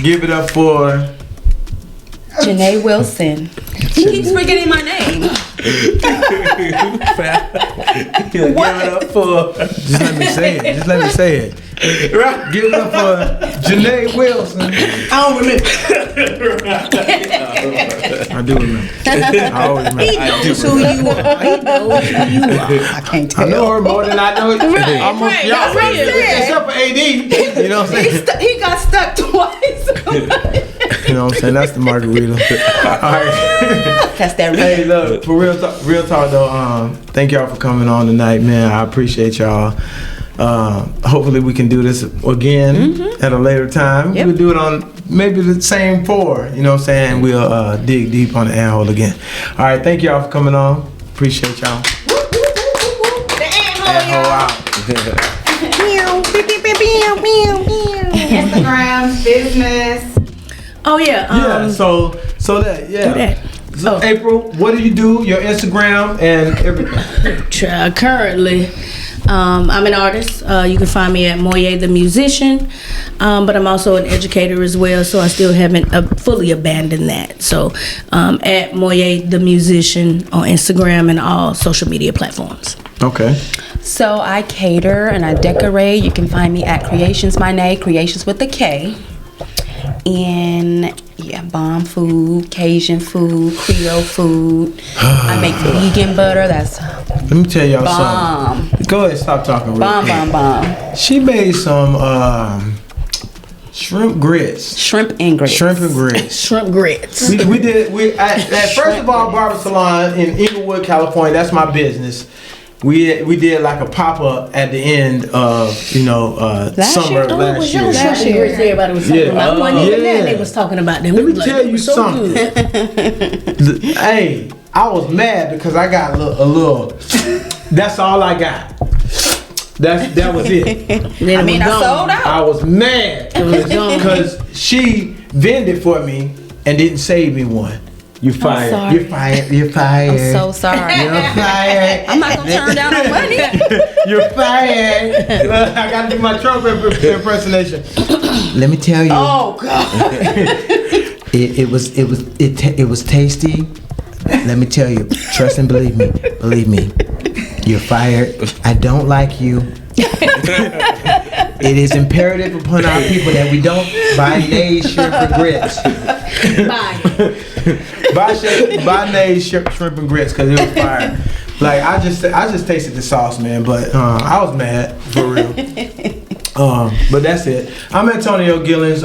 Give it up for Janai Wilson. He keeps forgetting my name. Give it up for. Just let me say it. Just let me say it. Give it up for Janai Wilson. I don't remember. I do remember. I always remember. He knows who you are. He knows who you are. I can't I tell. know her more than I know you. Right, Almost right, y'all. that's what it is. Except for AD. You know what I'm saying? He got stuck twice. You know what I'm saying? That's the margarita. All right. That's that Hey, look, for real talk though, thank y'all for coming on tonight, man. I appreciate y'all. Hopefully we can do this again at a later time. Yep. We'll do it on maybe the same 4, you know what I'm saying? We'll dig deep on the ant-hole again. All right, thank y'all for coming on. Appreciate y'all. The Ant-hole out. Instagram, business. Oh yeah. Yeah, so that, yeah. Do that. So, April, what do you do? Your Instagram and everything. Currently, I'm an artist. You can find me at Moye the Musician, but I'm also an educator as well, so I still haven't fully abandoned that. So at Moye the Musician on Instagram and all social media platforms. Okay. So I cater and I decorate. You can find me at Creations My Name, Creations with a K. And yeah, bomb food, Cajun food, Creole food. I make vegan butter. That's Let me tell y'all bomb. something. Go ahead, stop talking real Bomb, quick. bomb, bomb. She made some shrimp grits. Shrimp and grits. Shrimp and grits. Shrimp grits. we did at First of All Barber Salon in Inglewood, California. That's my business. We did like a pop up at the end of summer last year. Last year, everybody was talking about. I wasn't even there. Yeah. They was talking about them. Let me Like, tell they you was so something. good. Hey, I was mad because I got a little. That's all I got. That was it. Then I mean, it I was sold gone. out. I was mad was gone. because she vended for me and didn't save me one. You fired. sorry. You're fired. You're fired. I'm so sorry. You're fired. I'm not gonna turn down no money. You're fired. I gotta do my Trump impersonation. Let me tell you. Oh God. It was tasty. Let me tell you. Trust and believe me. Believe me. You're fired. I don't like you. It is imperative upon our people that we don't buy Nays shrimp and grits. Buy Nays shrimp and grits because it was fire. Like I just tasted the sauce, man. But I was mad for real. But that's it. I'm Antonio Gillings.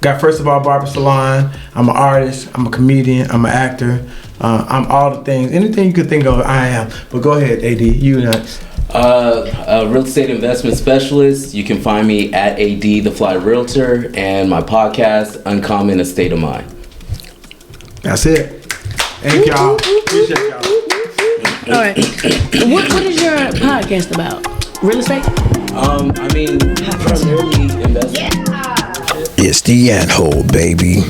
Got First of All Barber Salon. I'm an artist. I'm a comedian. I'm an actor. I'm all the things. Anything you could think of, I am. But go ahead, AD. You next. A real estate investment specialist. You can find me at AD the Fly Realtor and my podcast, Uncommon: A State of Mind. That's it. Thank y'all. Appreciate y'all. All right. What is your podcast about? Real estate? I mean, primarily investment. It's the ant hole, baby.